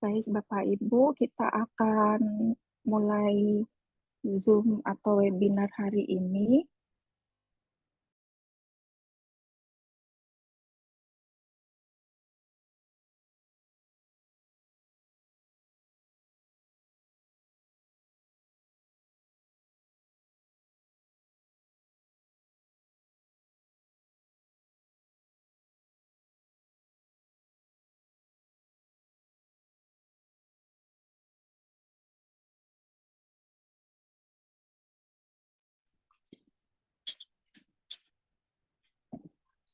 Baik, Bapak Ibu, kita akan mulai Zoom atau webinar hari ini.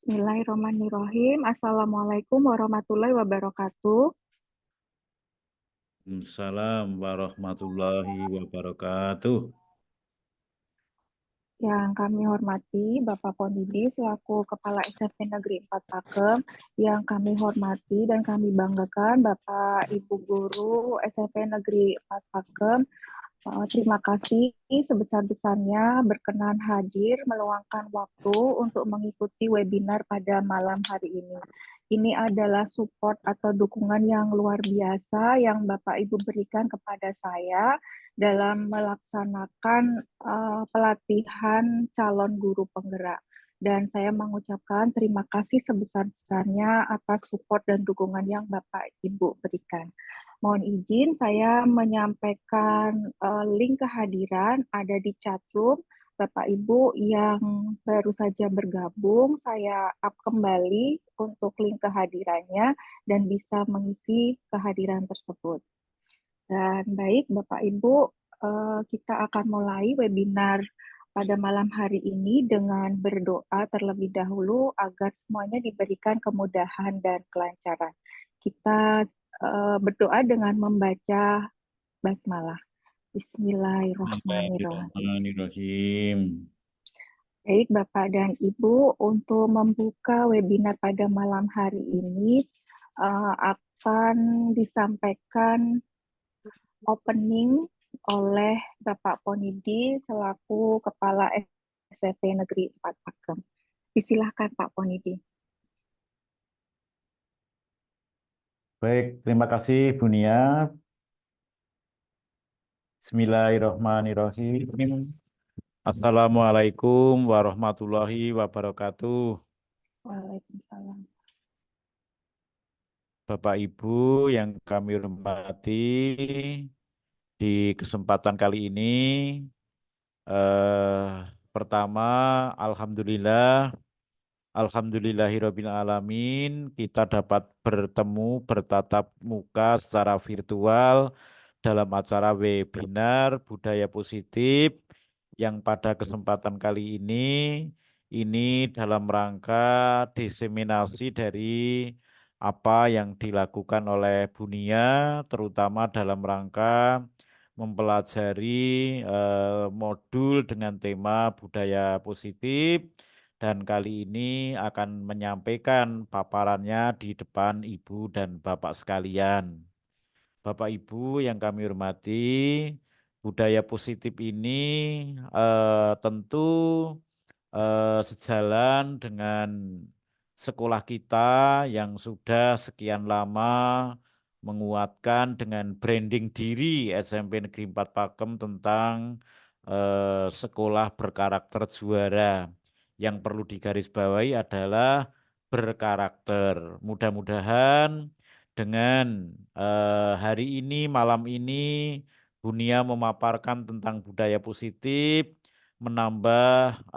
Bismillahirrahmanirrahim. Assalamualaikum warahmatullahi wabarakatuh. Waalaikumsalam warahmatullahi wabarakatuh. Yang kami hormati Bapak Pondidi selaku Kepala SMP Negeri 4 Pakem, yang kami hormati dan kami banggakan Bapak Ibu Guru SMP Negeri 4 Pakem. Terima kasih sebesar-besarnya berkenan hadir meluangkan waktu untuk mengikuti webinar pada malam hari ini. Ini adalah support atau dukungan yang luar biasa yang Bapak Ibu berikan kepada saya dalam melaksanakan pelatihan calon guru penggerak. Dan saya mengucapkan terima kasih sebesar-besarnya atas support dan dukungan yang Bapak Ibu berikan. Mohon izin saya menyampaikan link kehadiran ada di chat room. Bapak Ibu yang baru saja bergabung, saya up kembali untuk link kehadirannya dan bisa mengisi kehadiran tersebut. Dan baik Bapak Ibu, kita akan mulai webinar pada malam hari ini dengan berdoa terlebih dahulu agar semuanya diberikan kemudahan dan kelancaran. Kita berdoa dengan membaca basmalah. Bismillahirrahmanirrahim. Bismillahirrahmanirrahim. Baik Bapak dan Ibu, untuk membuka webinar pada malam hari ini akan disampaikan opening oleh Bapak Ponidi selaku Kepala SMP Negeri 4 Pakem. Silakan Pak Ponidi. Baik, terima kasih Bu Nia. Bismillahirrahmanirrahim. Assalamualaikum warahmatullahi wabarakatuh. Waalaikumsalam. Bapak Ibu yang kami hormati, di kesempatan kali ini pertama Alhamdulillahirabbil alamin kita dapat bertemu bertatap muka secara virtual dalam acara webinar Budaya Positif yang pada kesempatan kali ini dalam rangka diseminasi dari apa yang dilakukan oleh Bunia terutama dalam rangka mempelajari modul dengan tema budaya positif dan kali ini akan menyampaikan paparannya di depan Ibu dan Bapak sekalian. Bapak Ibu yang kami hormati, budaya positif ini tentu sejalan dengan sekolah kita yang sudah sekian lama menguatkan dengan branding diri SMP Negeri 4 Pakem tentang sekolah berkarakter juara. Yang perlu digarisbawahi adalah berkarakter. Mudah-mudahan dengan hari ini, malam ini, Bunia memaparkan tentang budaya positif, menambah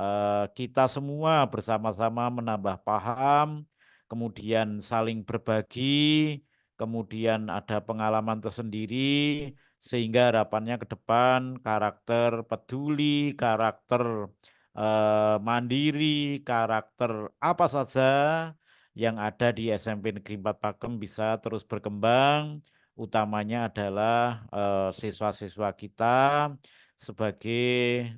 kita semua bersama-sama menambah paham, kemudian saling berbagi, kemudian ada pengalaman tersendiri, sehingga harapannya ke depan karakter peduli, karakter mandiri, karakter apa saja yang ada di SMP Negeri 4 Pakem bisa terus berkembang. Utamanya adalah siswa-siswa kita sebagai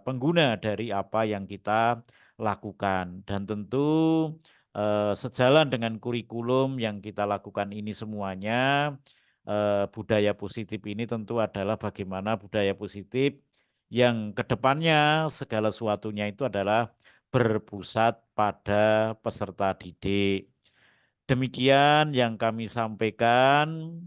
pengguna dari apa yang kita lakukan. Dan tentu sejalan dengan kurikulum yang kita lakukan ini semuanya, budaya positif ini tentu adalah bagaimana budaya positif yang kedepannya segala sesuatunya itu adalah berpusat pada peserta didik. Demikian yang kami sampaikan.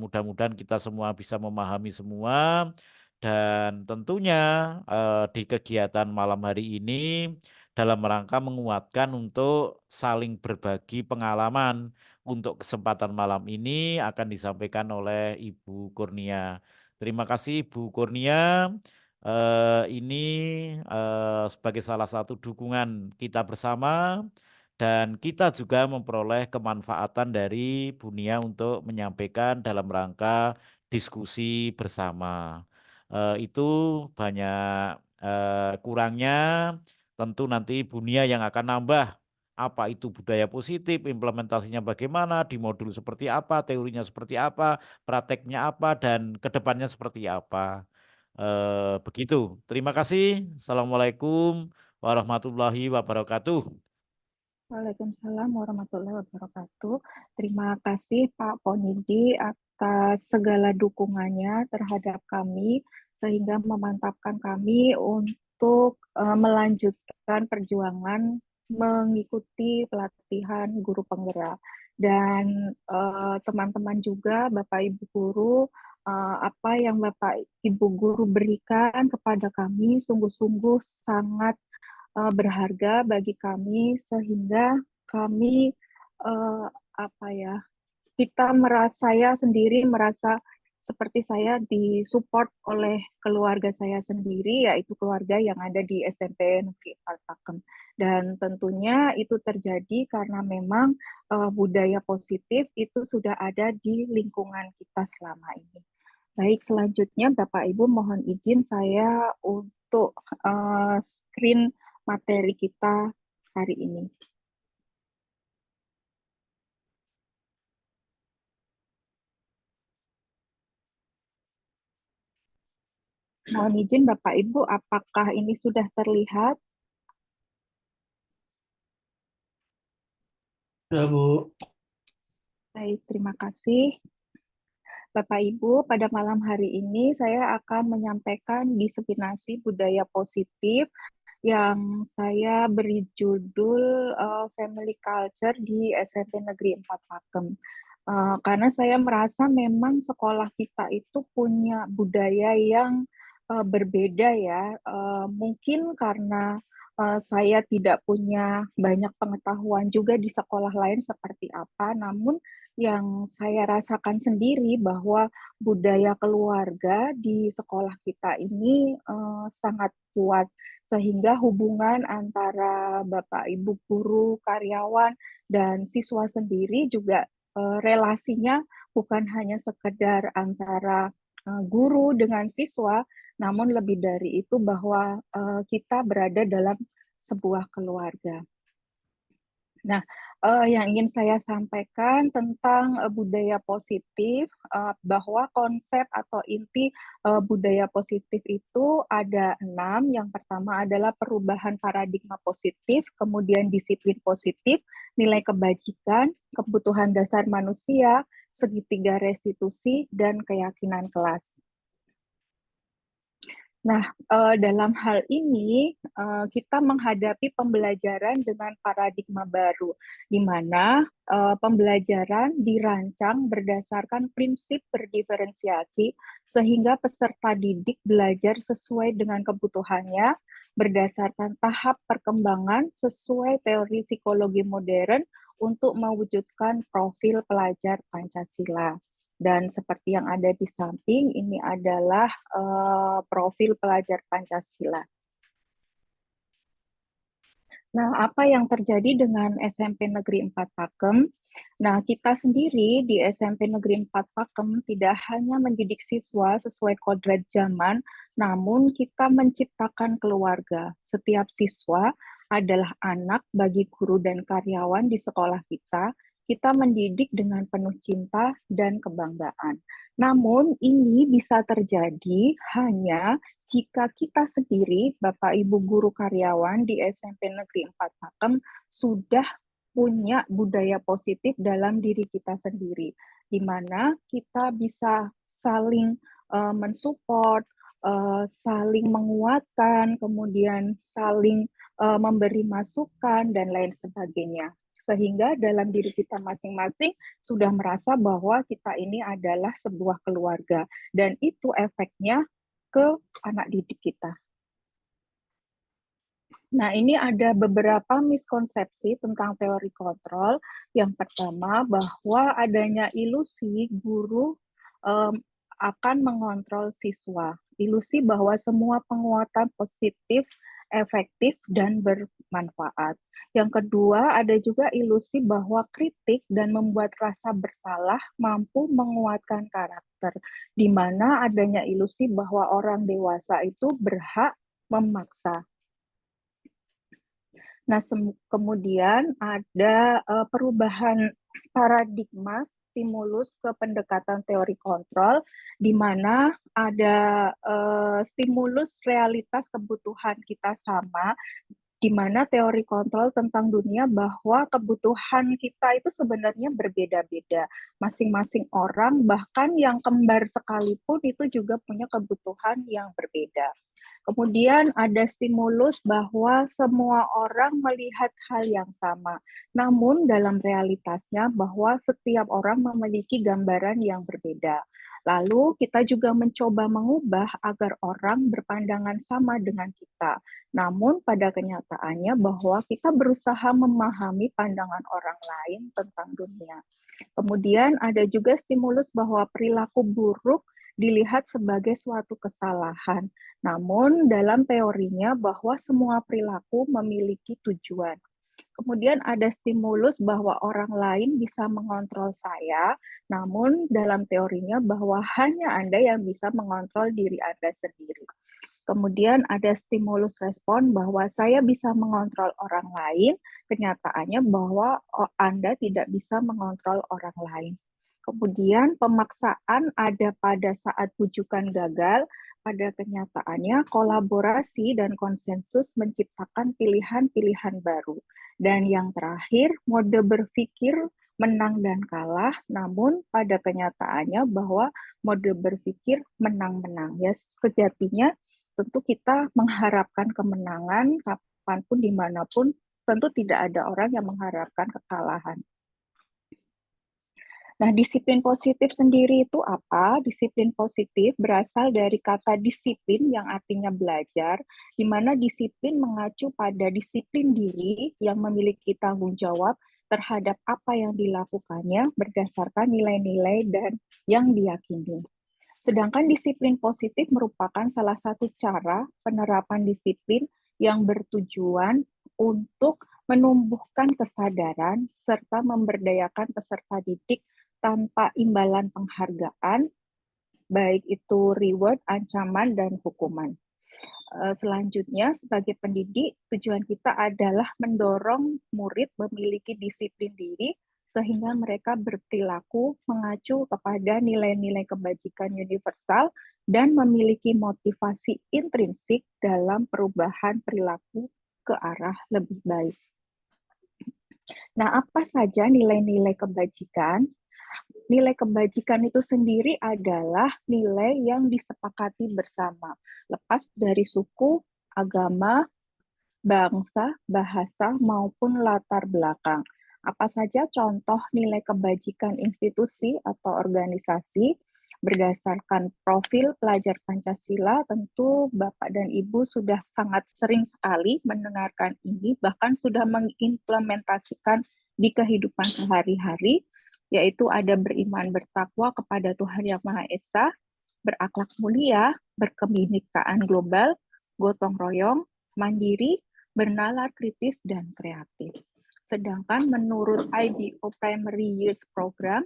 Mudah-mudahan kita semua bisa memahami semua. Dan tentunya di kegiatan malam hari ini dalam rangka menguatkan untuk saling berbagi pengalaman. Untuk kesempatan malam ini akan disampaikan oleh Ibu Kurnia. Terima kasih Ibu Kurnia. Ini sebagai salah satu dukungan kita bersama dan kita juga memperoleh kemanfaatan dari Bunia untuk menyampaikan dalam rangka diskusi bersama. Itu banyak kurangnya, tentu nanti Bunia yang akan nambah apa itu budaya positif, implementasinya bagaimana, di modul seperti apa, teorinya seperti apa, prakteknya apa, dan kedepannya seperti apa. Begitu. Terima kasih. Assalamualaikum warahmatullahi wabarakatuh. Waalaikumsalam warahmatullahi wabarakatuh. Terima kasih Pak Ponidi atas segala dukungannya terhadap kami sehingga memantapkan kami untuk melanjutkan perjuangan mengikuti pelatihan guru penggerak. Dan teman-teman juga Bapak Ibu guru, apa yang Bapak Ibu guru berikan kepada kami sungguh-sungguh sangat berharga bagi kami sehingga kami uh, apa ya kita merasa saya sendiri merasa seperti saya disupport oleh keluarga saya sendiri yaitu keluarga yang ada di SMP Negeri 4 Pakem dan tentunya itu terjadi karena memang budaya positif itu sudah ada di lingkungan kita selama ini. Baik, selanjutnya Bapak Ibu mohon izin saya untuk screen materi kita hari ini. Mohon izin Bapak Ibu, apakah ini sudah terlihat? Ya, Bu. Baik, terima kasih. Bapak Ibu, pada malam hari ini saya akan menyampaikan diseminasi budaya positif yang saya beri judul Family Culture di SMP Negeri 4 Pakem. Karena saya merasa memang sekolah kita itu punya budaya yang berbeda ya. Mungkin karena saya tidak punya banyak pengetahuan juga di sekolah lain seperti apa, namun yang saya rasakan sendiri bahwa budaya keluarga di sekolah kita ini sangat kuat sehingga hubungan antara Bapak Ibu guru, karyawan dan siswa sendiri juga relasinya bukan hanya sekedar antara guru dengan siswa, namun lebih dari itu bahwa kita berada dalam sebuah keluarga. Nah, yang ingin saya sampaikan tentang budaya positif, bahwa konsep atau inti budaya positif itu ada 6. Yang pertama adalah perubahan paradigma positif, kemudian disiplin positif, nilai kebajikan, kebutuhan dasar manusia, segitiga restitusi, dan keyakinan kelas. Nah, dalam hal ini kita menghadapi pembelajaran dengan paradigma baru, di mana pembelajaran dirancang berdasarkan prinsip berdiferensiasi, sehingga peserta didik belajar sesuai dengan kebutuhannya, berdasarkan tahap perkembangan sesuai teori psikologi modern untuk mewujudkan profil pelajar Pancasila. Dan seperti yang ada di samping, ini adalah profil pelajar Pancasila. Nah, apa yang terjadi dengan SMP Negeri 4 Pakem? Nah, kita sendiri di SMP Negeri 4 Pakem tidak hanya mendidik siswa sesuai kodrat zaman, namun kita menciptakan keluarga. Setiap siswa adalah anak bagi guru dan karyawan di sekolah kita. Kita mendidik dengan penuh cinta dan kebanggaan. Namun, ini bisa terjadi hanya jika kita sendiri, Bapak Ibu guru karyawan di SMP Negeri 4 Pakem, sudah punya budaya positif dalam diri kita sendiri, di mana kita bisa saling mensupport, saling menguatkan, kemudian saling memberi masukan, dan lain sebagainya. sehingga dalam diri kita masing-masing sudah merasa bahwa kita ini adalah sebuah keluarga, dan itu efeknya ke anak didik kita. Nah, ini ada beberapa miskonsepsi tentang teori kontrol. Yang pertama, bahwa adanya ilusi guru akan mengontrol siswa. Ilusi bahwa semua penguatan positif, efektif, dan bermanfaat. Yang kedua, ada juga ilusi bahwa kritik dan membuat rasa bersalah mampu menguatkan karakter, di mana adanya ilusi bahwa orang dewasa itu berhak memaksa. Nah, kemudian ada perubahan paradigma stimulus ke pendekatan teori kontrol, di mana ada stimulus realitas kebutuhan kita sama, di mana teori kontrol tentang dunia bahwa kebutuhan kita itu sebenarnya berbeda-beda. Masing-masing orang, bahkan yang kembar sekalipun, itu juga punya kebutuhan yang berbeda. Kemudian ada stimulus bahwa semua orang melihat hal yang sama. Namun dalam realitasnya bahwa setiap orang memiliki gambaran yang berbeda. Lalu kita juga mencoba mengubah agar orang berpandangan sama dengan kita. Namun pada kenyataannya bahwa kita berusaha memahami pandangan orang lain tentang dunia. Kemudian ada juga stimulus bahwa perilaku buruk dilihat sebagai suatu kesalahan. Namun dalam teorinya bahwa semua perilaku memiliki tujuan. Kemudian ada stimulus bahwa orang lain bisa mengontrol saya, namun dalam teorinya bahwa hanya Anda yang bisa mengontrol diri Anda sendiri. Kemudian ada stimulus respon bahwa saya bisa mengontrol orang lain, kenyataannya bahwa Anda tidak bisa mengontrol orang lain. Kemudian pemaksaan ada pada saat rujukan gagal, pada kenyataannya kolaborasi dan konsensus menciptakan pilihan-pilihan baru. Dan yang terakhir, mode berpikir menang dan kalah, namun pada kenyataannya bahwa mode berpikir menang-menang. Ya, sejatinya tentu kita mengharapkan kemenangan kapanpun, dimanapun, tentu tidak ada orang yang mengharapkan kekalahan. Nah, disiplin positif sendiri itu apa? Disiplin positif berasal dari kata disiplin yang artinya belajar, di mana disiplin mengacu pada disiplin diri yang memiliki tanggung jawab terhadap apa yang dilakukannya berdasarkan nilai-nilai dan yang diyakini. Sedangkan disiplin positif merupakan salah satu cara penerapan disiplin yang bertujuan untuk menumbuhkan kesadaran serta memberdayakan peserta didik tanpa imbalan penghargaan, baik itu reward, ancaman, dan hukuman. Selanjutnya, sebagai pendidik, tujuan kita adalah mendorong murid memiliki disiplin diri sehingga mereka berperilaku mengacu kepada nilai-nilai kebajikan universal dan memiliki motivasi intrinsik dalam perubahan perilaku ke arah lebih baik. Nah, apa saja nilai-nilai kebajikan? Nilai kebajikan itu sendiri adalah nilai yang disepakati bersama, lepas dari suku, agama, bangsa, bahasa, maupun latar belakang. Apa saja contoh nilai kebajikan institusi atau organisasi? Berdasarkan profil pelajar Pancasila, tentu Bapak dan Ibu sudah sangat sering sekali mendengarkan ini, bahkan sudah mengimplementasikan di kehidupan sehari-hari, yaitu ada beriman bertakwa kepada Tuhan Yang Maha Esa, berakhlak mulia, berkebinekaan global, gotong royong, mandiri, bernalar kritis, dan kreatif. Sedangkan menurut IBO Primary Years Program,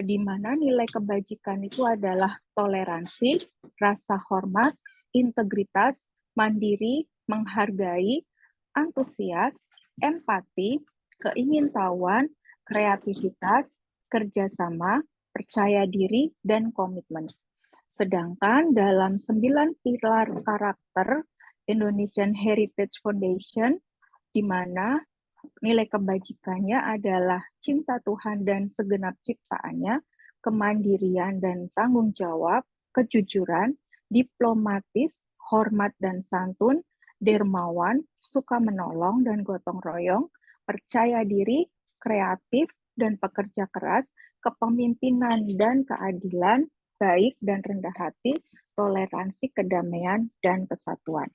di mana nilai kebajikan itu adalah toleransi, rasa hormat, integritas, mandiri, menghargai, antusias, empati, keingintahuan, kreativitas, kerjasama, percaya diri, dan komitmen. Sedangkan dalam 9 pilar karakter Indonesian Heritage Foundation, di mana nilai kebajikannya adalah cinta Tuhan dan segenap ciptaannya, kemandirian dan tanggung jawab, kejujuran, diplomatis, hormat dan santun, dermawan, suka menolong dan gotong royong, percaya diri, kreatif dan pekerja keras, kepemimpinan dan keadilan, baik dan rendah hati, toleransi, kedamaian, dan kesatuan.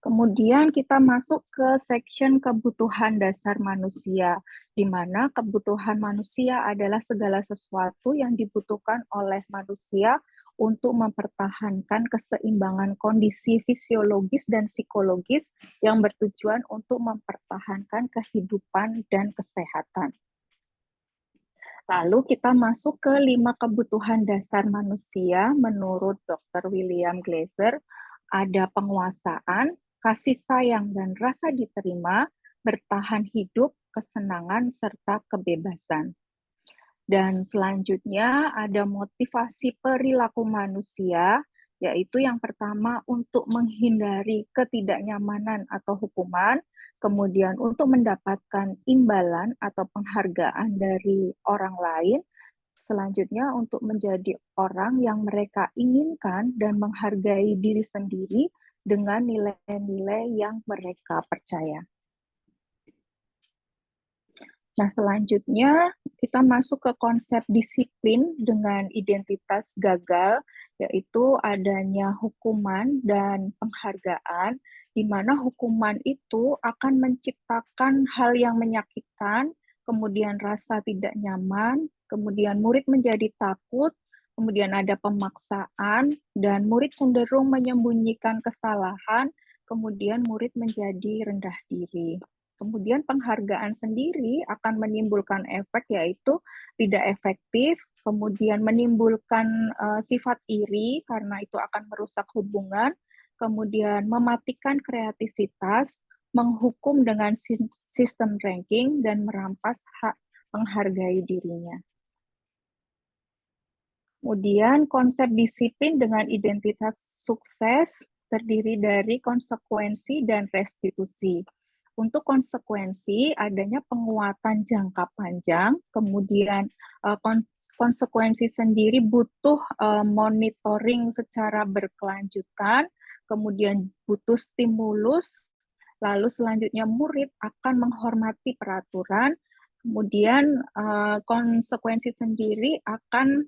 Kemudian kita masuk ke section kebutuhan dasar manusia, di mana kebutuhan manusia adalah segala sesuatu yang dibutuhkan oleh manusia untuk mempertahankan keseimbangan kondisi fisiologis dan psikologis yang bertujuan untuk mempertahankan kehidupan dan kesehatan. Lalu kita masuk ke 5 kebutuhan dasar manusia menurut Dr. William Glasser. Ada penguasaan, kasih sayang dan rasa diterima, bertahan hidup, kesenangan, serta kebebasan. Dan selanjutnya ada motivasi perilaku manusia, yaitu yang pertama untuk menghindari ketidaknyamanan atau hukuman, kemudian untuk mendapatkan imbalan atau penghargaan dari orang lain, selanjutnya untuk menjadi orang yang mereka inginkan dan menghargai diri sendiri dengan nilai-nilai yang mereka percaya. Nah, selanjutnya kita masuk ke konsep disiplin dengan identitas gagal, yaitu adanya hukuman dan penghargaan, di mana hukuman itu akan menciptakan hal yang menyakitkan, kemudian rasa tidak nyaman, kemudian murid menjadi takut, kemudian ada pemaksaan, dan murid cenderung menyembunyikan kesalahan, kemudian murid menjadi rendah diri. Kemudian penghargaan sendiri akan menimbulkan efek yaitu tidak efektif, kemudian menimbulkan sifat iri karena itu akan merusak hubungan, kemudian mematikan kreativitas, menghukum dengan sistem ranking, dan merampas hak menghargai dirinya. Kemudian konsep disiplin dengan identitas sukses terdiri dari konsekuensi dan restitusi. Untuk konsekuensi, adanya penguatan jangka panjang, kemudian konsekuensi sendiri butuh monitoring secara berkelanjutan, kemudian butuh stimulus, lalu selanjutnya murid akan menghormati peraturan, kemudian konsekuensi sendiri akan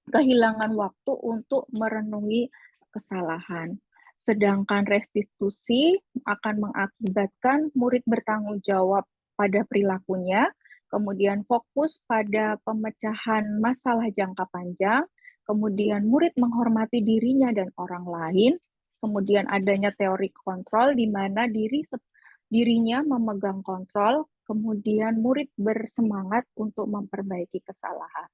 kehilangan waktu untuk merenungi kesalahan. Sedangkan restitusi akan mengakibatkan murid bertanggung jawab pada perilakunya, kemudian fokus pada pemecahan masalah jangka panjang, kemudian murid menghormati dirinya dan orang lain, kemudian adanya teori kontrol di mana dirinya memegang kontrol, kemudian murid bersemangat untuk memperbaiki kesalahan.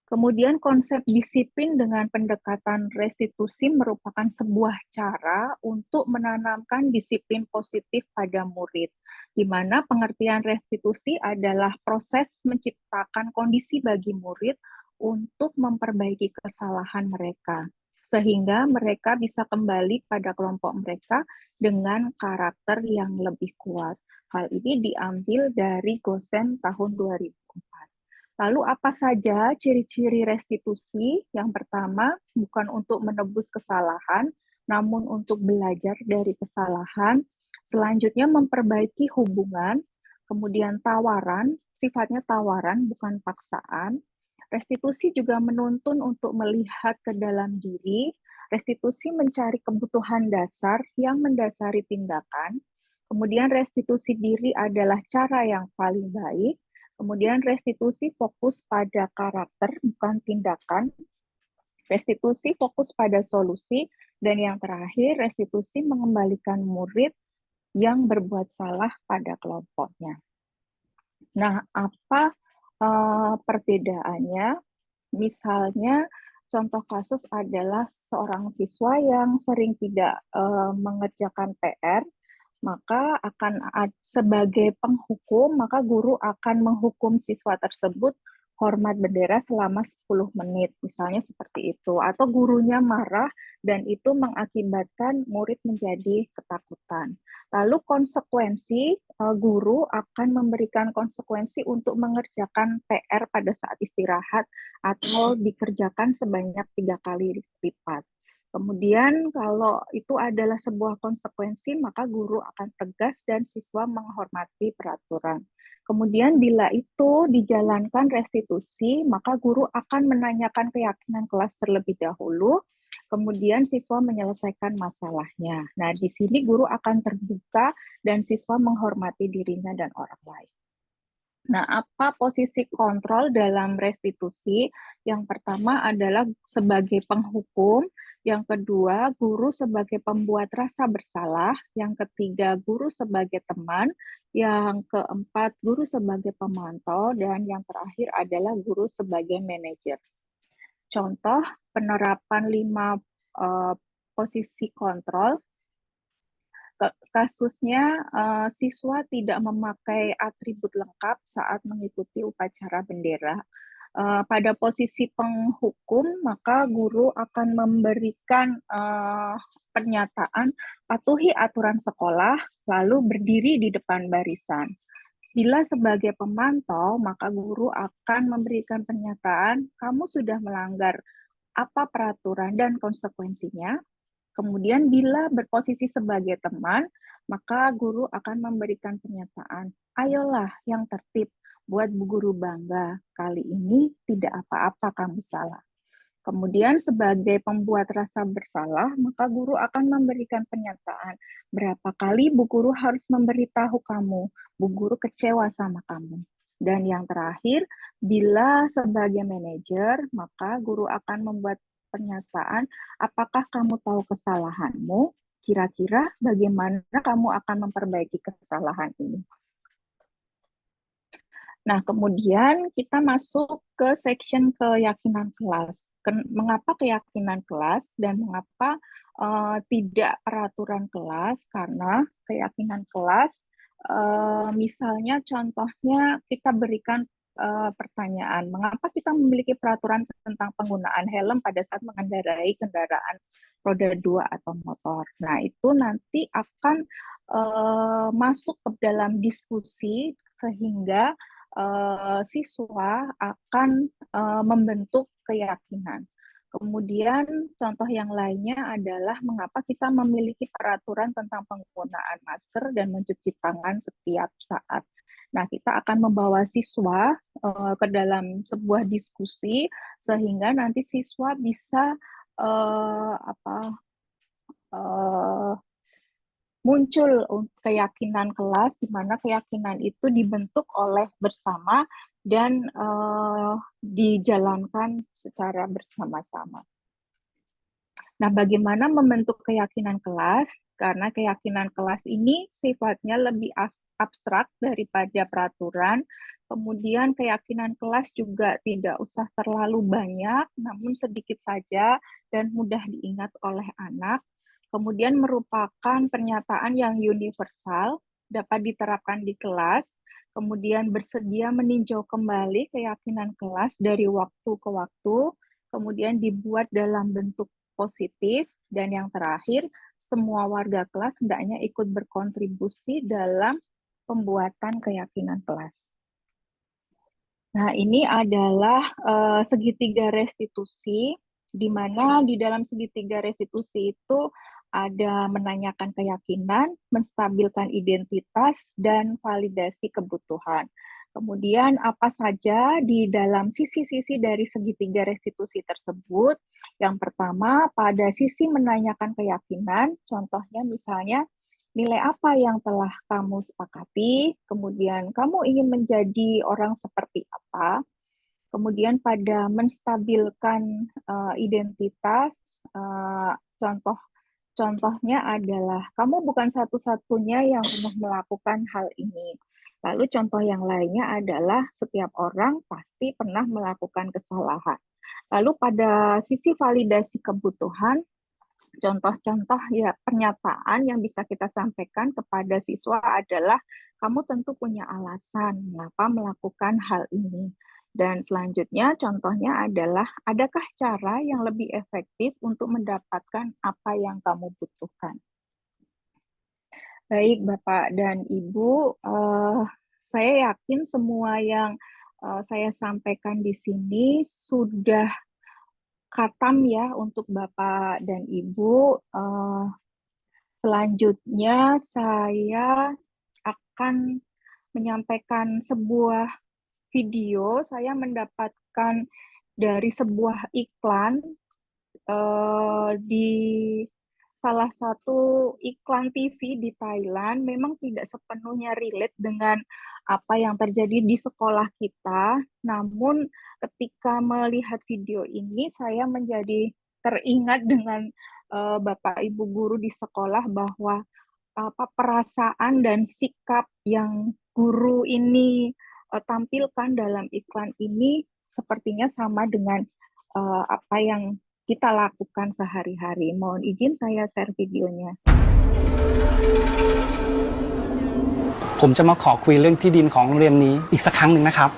Kemudian konsep disiplin dengan pendekatan restitusi merupakan sebuah cara untuk menanamkan disiplin positif pada murid, di mana pengertian restitusi adalah proses menciptakan kondisi bagi murid untuk memperbaiki kesalahan mereka, sehingga mereka bisa kembali pada kelompok mereka dengan karakter yang lebih kuat. Hal ini diambil dari Gosen tahun 2004. Lalu apa saja ciri-ciri restitusi? Yang pertama, bukan untuk menebus kesalahan, namun untuk belajar dari kesalahan. Selanjutnya, memperbaiki hubungan. Kemudian tawaran, sifatnya tawaran, bukan paksaan. Restitusi juga menuntun untuk melihat ke dalam diri. Restitusi mencari kebutuhan dasar yang mendasari tindakan. Kemudian restitusi diri adalah cara yang paling baik. Kemudian restitusi fokus pada karakter, bukan tindakan. Restitusi fokus pada solusi. Dan yang terakhir, restitusi mengembalikan murid yang berbuat salah pada kelompoknya. Nah, apa perbedaannya? Misalnya, contoh kasus adalah seorang siswa yang sering tidak mengerjakan PR, maka akan sebagai penghukum, maka guru akan menghukum siswa tersebut hormat bendera selama 10 menit, misalnya seperti itu. Atau gurunya marah dan itu mengakibatkan murid menjadi ketakutan. Lalu konsekuensi, guru akan memberikan konsekuensi untuk mengerjakan PR pada saat istirahat atau dikerjakan sebanyak 3 kali lipat. Kemudian kalau itu adalah sebuah konsekuensi, maka guru akan tegas dan siswa menghormati peraturan. Kemudian bila itu dijalankan restitusi, maka guru akan menanyakan keyakinan kelas terlebih dahulu, kemudian siswa menyelesaikan masalahnya. Nah, di sini guru akan terbuka dan siswa menghormati dirinya dan orang lain. Nah, apa posisi kontrol dalam restitusi? Yang pertama adalah sebagai penghukum, yang kedua guru sebagai pembuat rasa bersalah, yang ketiga guru sebagai teman, yang keempat guru sebagai pemantau, dan yang terakhir adalah guru sebagai manajer. Contoh penerapan 5 posisi kontrol. Kasusnya siswa tidak memakai atribut lengkap saat mengikuti upacara bendera. Pada posisi penghukum, maka guru akan memberikan pernyataan patuhi aturan sekolah, lalu berdiri di depan barisan. Bila sebagai pemantau, maka guru akan memberikan pernyataan, kamu sudah melanggar apa peraturan dan konsekuensinya. Kemudian bila berposisi sebagai teman, maka guru akan memberikan pernyataan, ayolah yang tertib, buat Bu Guru bangga, kali ini tidak apa-apa kamu salah. Kemudian sebagai pembuat rasa bersalah, maka guru akan memberikan pernyataan, berapa kali Bu Guru harus memberitahu kamu, Bu Guru kecewa sama kamu. Dan yang terakhir, bila sebagai manajer, maka guru akan membuat pernyataan, apakah kamu tahu kesalahanmu? Kira-kira bagaimana kamu akan memperbaiki kesalahan ini? Nah, kemudian kita masuk ke section keyakinan kelas. Mengapa keyakinan kelas dan mengapa tidak peraturan kelas? Karena keyakinan kelas, misalnya contohnya kita berikan pertanyaan, mengapa kita memiliki peraturan tentang penggunaan helm pada saat mengendarai kendaraan roda 2 atau motor. Nah, itu nanti akan masuk ke dalam diskusi sehingga siswa akan membentuk keyakinan. Kemudian contoh yang lainnya adalah mengapa kita memiliki peraturan tentang penggunaan masker dan mencuci tangan setiap saat. Nah, kita akan membawa siswa ke dalam sebuah diskusi sehingga nanti siswa bisa muncul keyakinan kelas, di mana keyakinan itu dibentuk oleh bersama dan dijalankan secara bersama-sama. Nah, bagaimana membentuk keyakinan kelas? Karena keyakinan kelas ini sifatnya lebih abstrak daripada peraturan. Kemudian keyakinan kelas juga tidak usah terlalu banyak, namun sedikit saja dan mudah diingat oleh anak. Kemudian merupakan pernyataan yang universal, dapat diterapkan di kelas. Kemudian bersedia meninjau kembali keyakinan kelas dari waktu ke waktu. Kemudian dibuat dalam bentuk positif, dan yang terakhir, semua warga kelas hendaknya ikut berkontribusi dalam pembuatan keyakinan kelas. Nah, ini adalah segitiga restitusi, di mana di dalam segitiga restitusi itu ada menanyakan keyakinan, menstabilkan identitas, dan validasi kebutuhan. Kemudian apa saja di dalam sisi-sisi dari segitiga restitusi tersebut? Yang pertama, pada sisi menanyakan keyakinan, contohnya misalnya nilai apa yang telah kamu sepakati, kemudian kamu ingin menjadi orang seperti apa, kemudian pada menstabilkan identitas, contohnya adalah kamu bukan satu-satunya yang pernah melakukan hal ini. Lalu contoh yang lainnya adalah setiap orang pasti pernah melakukan kesalahan. Lalu pada sisi validasi kebutuhan, contoh-contoh ya pernyataan yang bisa kita sampaikan kepada siswa adalah kamu tentu punya alasan mengapa melakukan hal ini. Dan selanjutnya contohnya adalah adakah cara yang lebih efektif untuk mendapatkan apa yang kamu butuhkan. Baik Bapak dan Ibu, saya yakin semua yang saya sampaikan di sini sudah khatam ya untuk Bapak dan Ibu. Selanjutnya saya akan menyampaikan sebuah video. Saya mendapatkan dari sebuah iklan di salah satu iklan TV di Thailand. Memang tidak sepenuhnya relate dengan apa yang terjadi di sekolah kita, namun ketika melihat video ini saya menjadi teringat dengan Bapak Ibu guru di sekolah bahwa perasaan dan sikap yang guru ini tampilkan dalam iklan ini sepertinya sama dengan apa yang kita lakukan sehari-hari. Mohon izin saya share videonya. ผมจะมาขอคุยเรื่องที่ดินของโรงเรียนนี้อีกสักครั้งหนึ่งนะครับ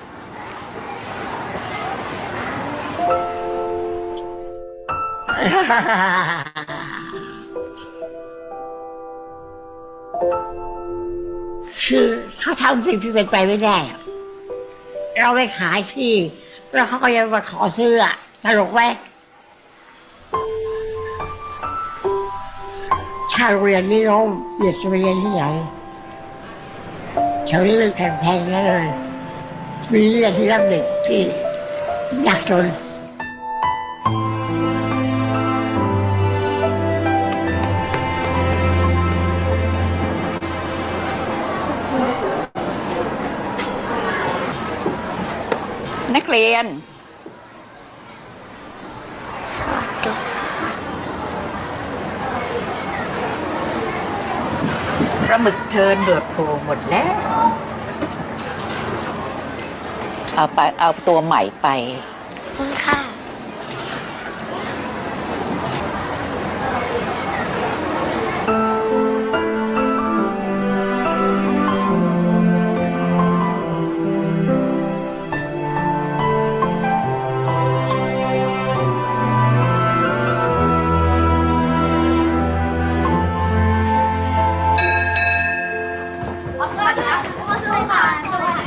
คือเขาทำสิ่งที่เป็นไปไม่ได้อะเราไปขายที่แล้วเขาก็ยังมาขอซื้ออะตลกไหมถ้าโรงเรียนนี้ล้มเด็กจะไปเรียนที่ไหนแถวนี้เป็นแพงๆนั่นเลยมีเรียนที่รับเด็กที่ยากจน นักเรียนปลาหมึกเธอหนวดโผล่หมดแล้ว เอาตัวใหม่ไป คุณค่ะ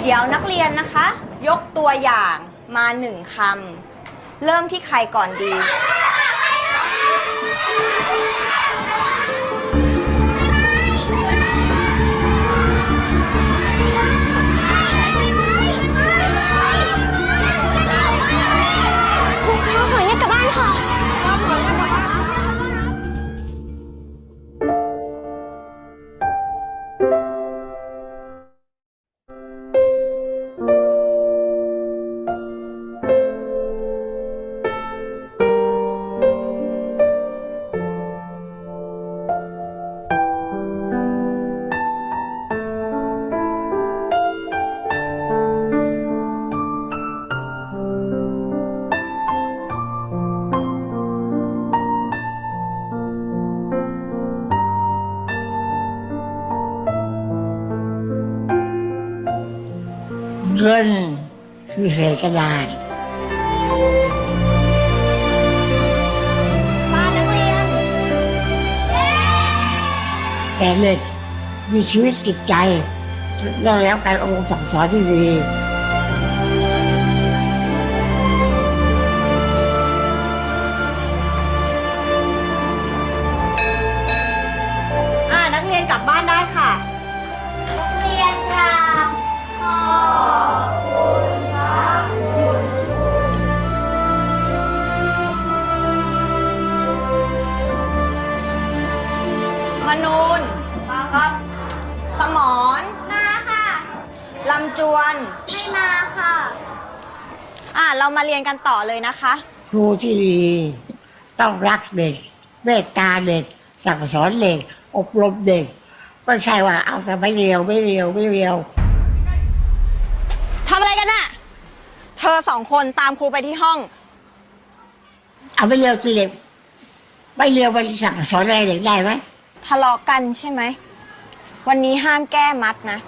เดี๋ยวนักเรียนนะคะ ยกตัวอย่างมาหนึ่งคำเริ่มที่ใครก่อนดีครูคะขอเนี่ยกลับบ้านค่ะ เงินคือเศษกระดาษ บ้านนักเรียน แต่เด็กมีชีวิตจิตใจได้รับการอบรมสั่งสอนที่ดี นักเรียนกลับบ้านได้ค่ะ เรียนค่ะขอบคุณครับ มนูน มาครับ สมร มาค่ะ ลำจวน ไม่มาค่ะ เรามาเรียนกันต่อเลยนะคะ ครูที่ดีต้องรักเด็กเมตตาเด็กสั่งสอนเด็กอบรมเด็กไม่ใช่ว่าเอาแต่ไม่เรียวไม่เรียวไม่เรียว ทำอะไรกันน่ะ เธอสองคนตามครูไปที่ห้อง เอาไม่เรียวที่เด็กไม่เรียวไปสั่งสอนอะไรเด็กได้ไหม ทะเลาะกันใช่ไหม วันนี้ห้ามแก้มัดนะ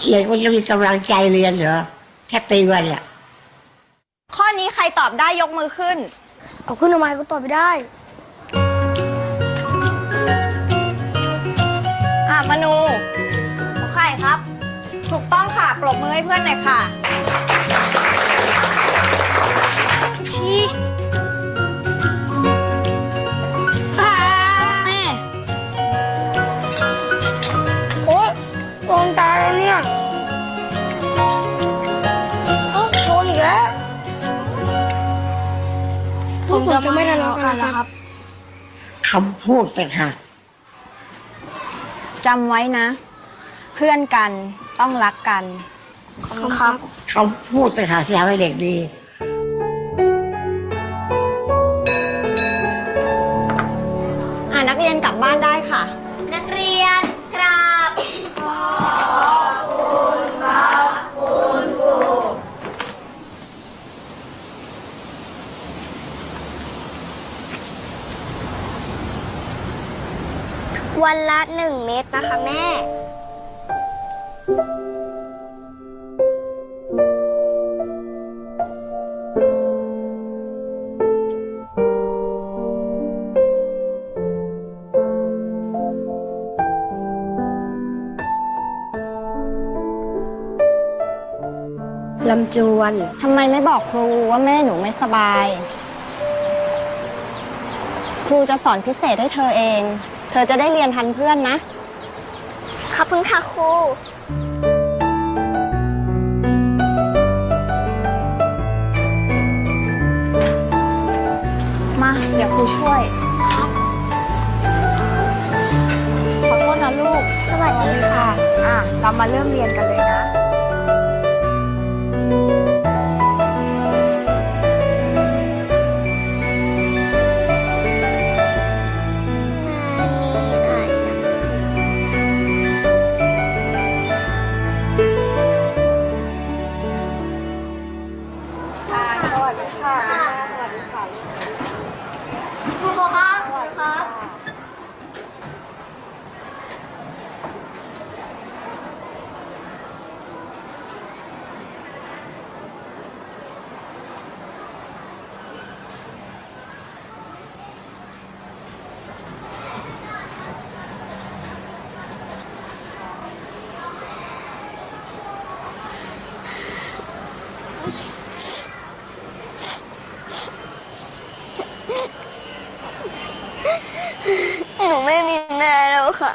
เด็กมันจะมีกำลังใจเรียนเหรอแค่ตีวันอ่ะ ข้อนี้ใครตอบได้ยกมือขึ้น เอาขึ้นทำไมก็ตอบไม่ได้ มนู ขอไข่ครับ ถูกต้องค่ะ ปรบมือให้เพื่อนหน่อยค่ะ sih? Nih. Oh, ดวงตาแล้วเนี่ยโดนอีกแล้วผมจะไม่ทะเลาะกันแล้วครับคำพูดเลยค่ะ จำไว้นะ เพื่อนกันต้องรักกัน ขอบคุณครับ คำพูดเลยค่ะที่ทำให้เด็กดี นักเรียนกลับบ้านได้ค่ะ นักเรียนกราบขอบคุณครับคุณครู วันละ1 เม็ดนะคะแม่ ลำจวนทำไมไม่บอกครูว่าแม่หนูไม่สบาย ครูจะสอนพิเศษให้เธอเอง เธอจะได้เรียนทันเพื่อนนะ ขอบคุณค่ะครู มา เดี๋ยวครูช่วย ขอโทษนะลูก สวัสดีค่ะ เรามาเริ่มเรียนกันเลยนะ สวัสดีค่ะ สวัสดีค่ะ ครูครับครูครับ หนูไม่มีแม่แล้วค่ะ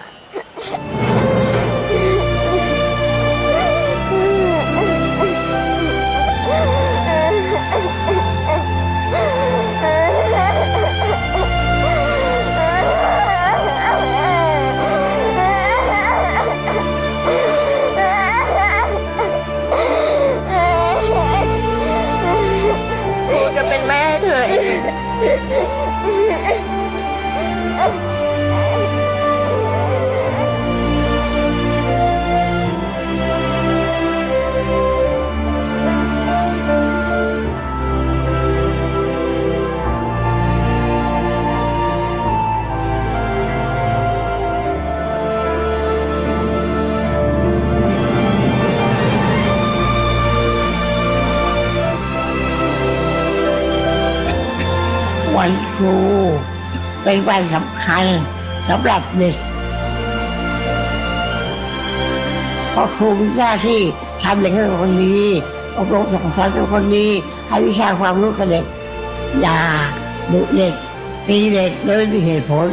ครูจะเป็นแม่ให้เธอเอง วันครูเป็นวันสำคัญสำหรับเด็กเพราะครูมีหน้าที่ทำเด็กให้เป็นคนดีอบรมสั่งสอนเป็นคนดีให้วิชาความรู้กับเด็กอย่าดุเด็กตีเด็กโดยไม่มีเหตุผล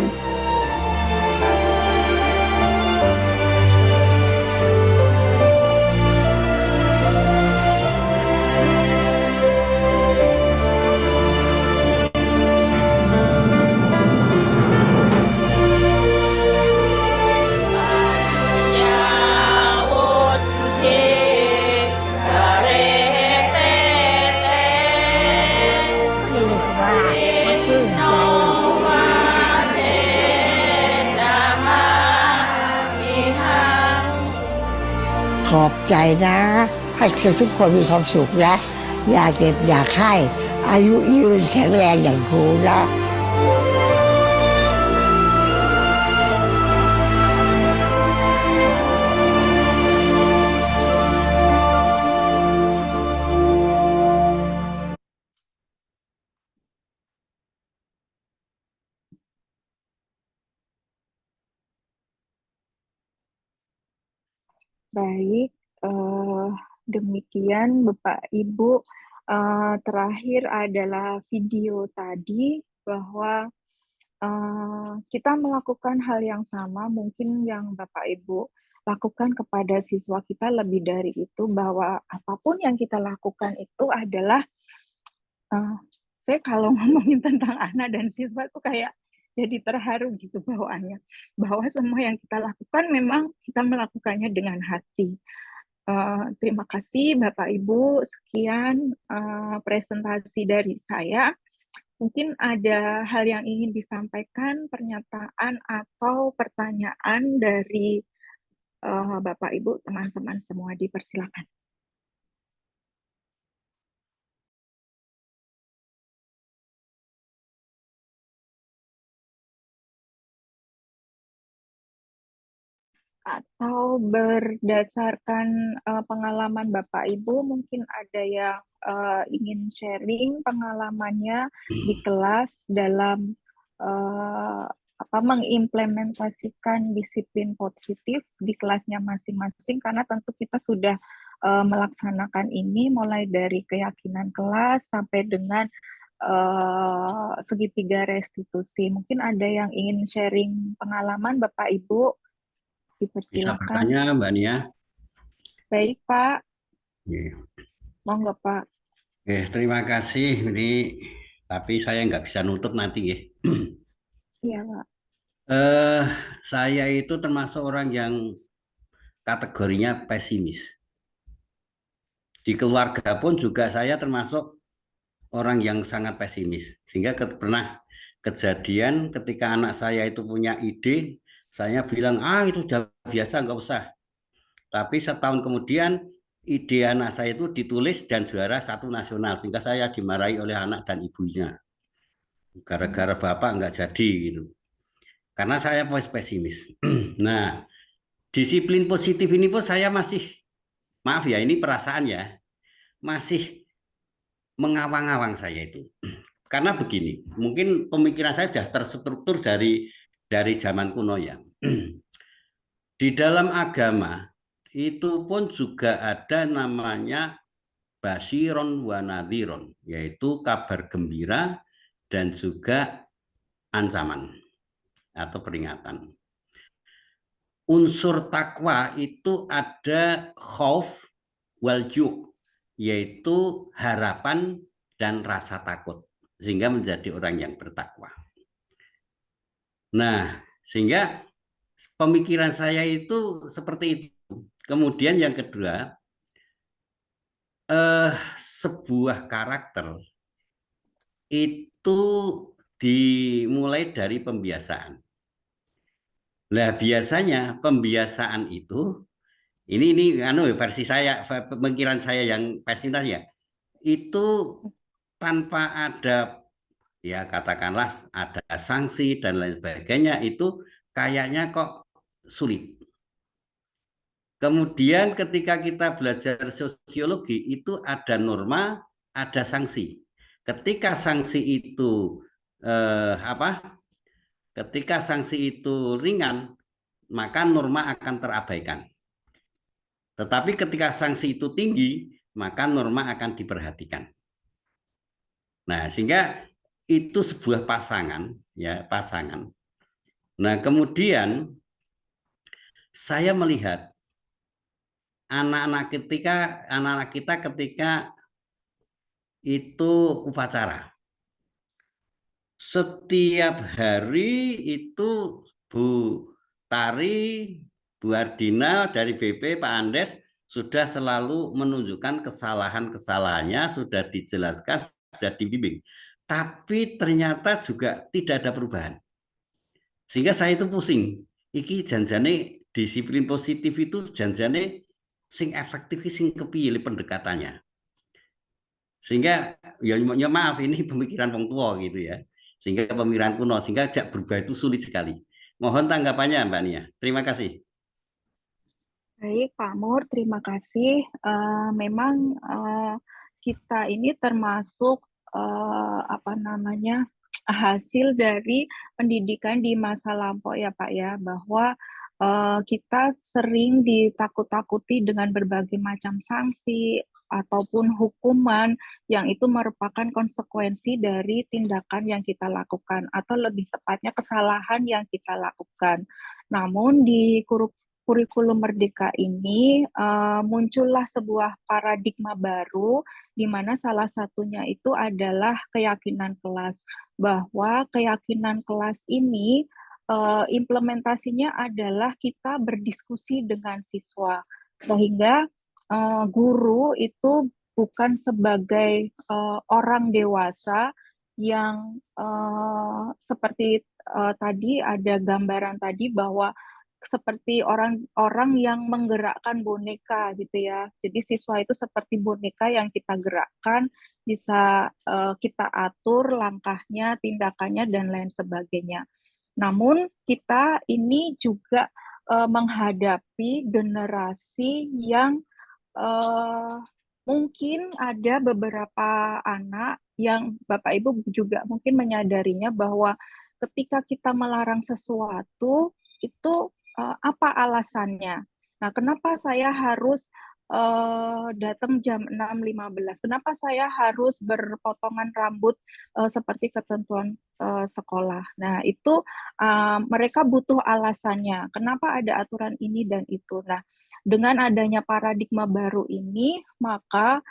ที่เรียกว่ามันชื่นใจขอบใจนะ ให้เธอทุกคนมีความสุขนะ อย่าเจ็บอย่าไข้อายุยืนแข็งแรงอย่างครูนะ Baik, demikian Bapak Ibu Terakhir adalah video tadi bahwa kita melakukan hal yang sama, mungkin yang Bapak Ibu lakukan kepada siswa kita lebih dari itu, bahwa apapun yang kita lakukan itu adalah, saya kalau ngomongin tentang anak dan siswa itu kayak jadi terharu gitu bawaannya, bahwa semua yang kita lakukan memang kita melakukannya dengan hati. Terima kasih Bapak Ibu, sekian presentasi dari saya. Mungkin ada hal yang ingin disampaikan, pernyataan atau pertanyaan dari Bapak Ibu, teman-teman semua, dipersilakan. Atau berdasarkan pengalaman Bapak Ibu, mungkin ada yang ingin sharing pengalamannya di kelas dalam mengimplementasikan disiplin positif di kelasnya masing-masing, karena tentu kita sudah melaksanakan ini mulai dari keyakinan kelas sampai dengan segitiga restitusi. Mungkin ada yang ingin sharing pengalaman Bapak Ibu. Bisa Dipersilakan. bertanya Mbak Nia? Baik Pak, Iya. monggo Pak. Terima kasih. Ini tapi saya nggak bisa nutup nanti ya. Iya Pak. Saya itu termasuk orang yang kategorinya pesimis. Di keluarga pun juga saya termasuk orang yang sangat pesimis. Sehingga pernah kejadian ketika anak saya itu punya ide, saya bilang, itu udah biasa, nggak usah. Tapi setahun kemudian ide anak saya itu ditulis dan juara 1 nasional, sehingga saya dimarahi oleh anak dan ibunya. Gara-gara bapak nggak jadi gitu. Karena saya pesimis. Nah, disiplin positif ini pun saya masih, maaf ya, ini perasaan ya, masih mengawang-awang saya itu. Karena begini, mungkin pemikiran saya sudah terstruktur dari zaman kuno ya. Di dalam agama itu pun juga ada namanya basyiron wa nadhiron, yaitu kabar gembira dan juga ancaman atau peringatan. Unsur takwa itu ada khauf wal ju', yaitu harapan dan rasa takut, sehingga menjadi orang yang bertakwa. Nah, sehingga pemikiran saya itu seperti itu. Kemudian yang kedua, sebuah karakter itu dimulai dari pembiasaan. Nah, biasanya pembiasaan itu, ini versi saya, pemikiran saya yang pesimis ya, itu tanpa ada, ya katakanlah ada sanksi dan lain sebagainya, itu kayaknya kok sulit. Kemudian ketika kita belajar sosiologi itu ada norma, ada sanksi. Ketika sanksi itu ketika sanksi itu ringan, maka norma akan terabaikan. Tetapi ketika sanksi itu tinggi, maka norma akan diperhatikan. Nah, sehingga itu sebuah pasangan, ya, pasangan. Nah, kemudian saya melihat anak-anak kita ketika itu upacara. Setiap hari itu Bu Tari, Bu Ardina dari BP, Pak Andes sudah selalu menunjukkan kesalahan-kesalahannya, sudah dijelaskan, sudah dibimbing. Tapi ternyata juga tidak ada perubahan. Sehingga saya itu pusing. Iki janjane disiplin positif itu janjane sing efektif sing kepilih pendekatannya. Sehingga ya maaf, ini pemikiran wong tua gitu ya. Sehingga pemikiran kuno, sehingga jak berubah itu sulit sekali. Mohon tanggapannya Mbak Nia. Terima kasih. Baik Pak Mur, terima kasih. Memang kita ini termasuk hasil dari pendidikan di masa lampau ya Pak ya, bahwa kita sering ditakut-takuti dengan berbagai macam sanksi, ataupun hukuman yang itu merupakan konsekuensi dari tindakan yang kita lakukan atau lebih tepatnya kesalahan yang kita lakukan. Namun di kurikulum Merdeka ini muncullah sebuah paradigma baru di mana salah satunya itu adalah keyakinan kelas, bahwa keyakinan kelas ini implementasinya adalah kita berdiskusi dengan siswa, sehingga guru itu bukan sebagai orang dewasa yang seperti tadi ada gambaran tadi bahwa seperti orang-orang yang menggerakkan boneka gitu ya. Jadi siswa itu seperti boneka yang kita gerakkan, bisa kita atur langkahnya, tindakannya dan lain sebagainya. Namun kita ini juga menghadapi generasi yang mungkin ada beberapa anak yang Bapak Ibu juga mungkin menyadarinya bahwa ketika kita melarang sesuatu itu apa alasannya? Nah, kenapa saya harus datang jam 6.15? Kenapa saya harus berpotongan rambut seperti ketentuan sekolah? Nah, itu mereka butuh alasannya. Kenapa ada aturan ini dan itu? Nah, dengan adanya paradigma baru ini, maka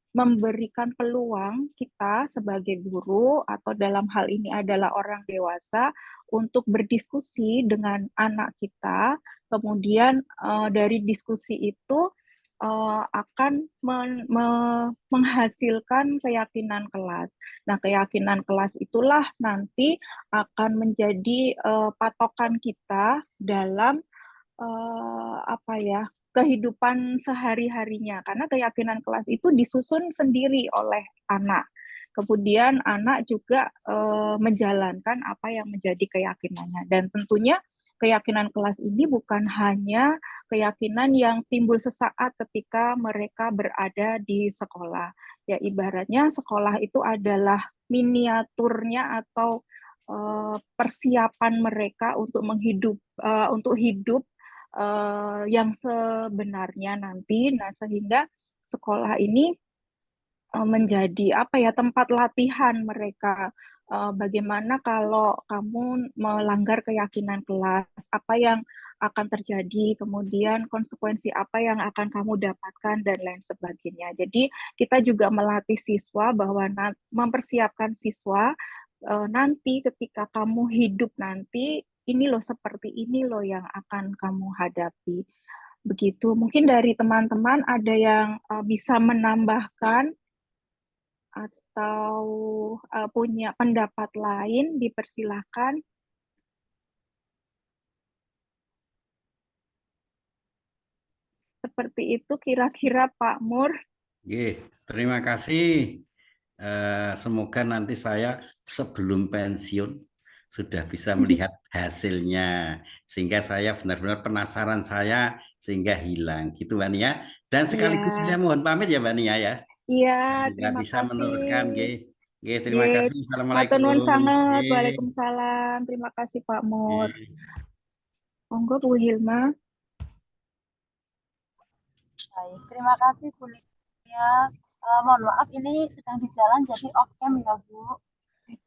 memberikan peluang kita sebagai guru atau dalam hal ini adalah orang dewasa untuk berdiskusi dengan anak kita, kemudian dari diskusi itu akan menghasilkan keyakinan kelas. Nah, keyakinan kelas itulah nanti akan menjadi patokan kita dalam kehidupan sehari-harinya, karena keyakinan kelas itu disusun sendiri oleh anak. Kemudian anak juga menjalankan apa yang menjadi keyakinannya. Dan tentunya keyakinan kelas ini bukan hanya keyakinan yang timbul sesaat ketika mereka berada di sekolah. Ya, ibaratnya sekolah itu adalah miniaturnya atau persiapan mereka untuk hidup yang sebenarnya nanti. Nah, sehingga sekolah ini menjadi tempat latihan mereka. Bagaimana kalau kamu melanggar keyakinan kelas, apa yang akan terjadi, kemudian konsekuensi apa yang akan kamu dapatkan dan lain sebagainya. Jadi kita juga melatih siswa bahwa mempersiapkan siswa nanti ketika kamu hidup nanti ini loh, seperti ini loh yang akan kamu hadapi. Begitu. Mungkin dari teman-teman ada yang bisa menambahkan atau punya pendapat lain, dipersilahkan. Seperti itu kira-kira Pak Mur. Terima kasih. Semoga nanti saya sebelum pensiun sudah bisa melihat hasilnya, sehingga saya benar-benar penasaran sehingga hilang gitu Mbak Nia. Dan sekaligus saya mohon pamit ya Mbak Nia ya. Iya, Tidak terima bisa kasih. meneruskan. Terima kasih. Assalamualaikum. Matur nuwun sangat. Waalaikumsalam. Terima kasih Pak Mur. Monggo Bu Hilma. Baik, terima kasih Bu Lia. Mohon maaf ini sedang di jalan jadi off cam ya Bu.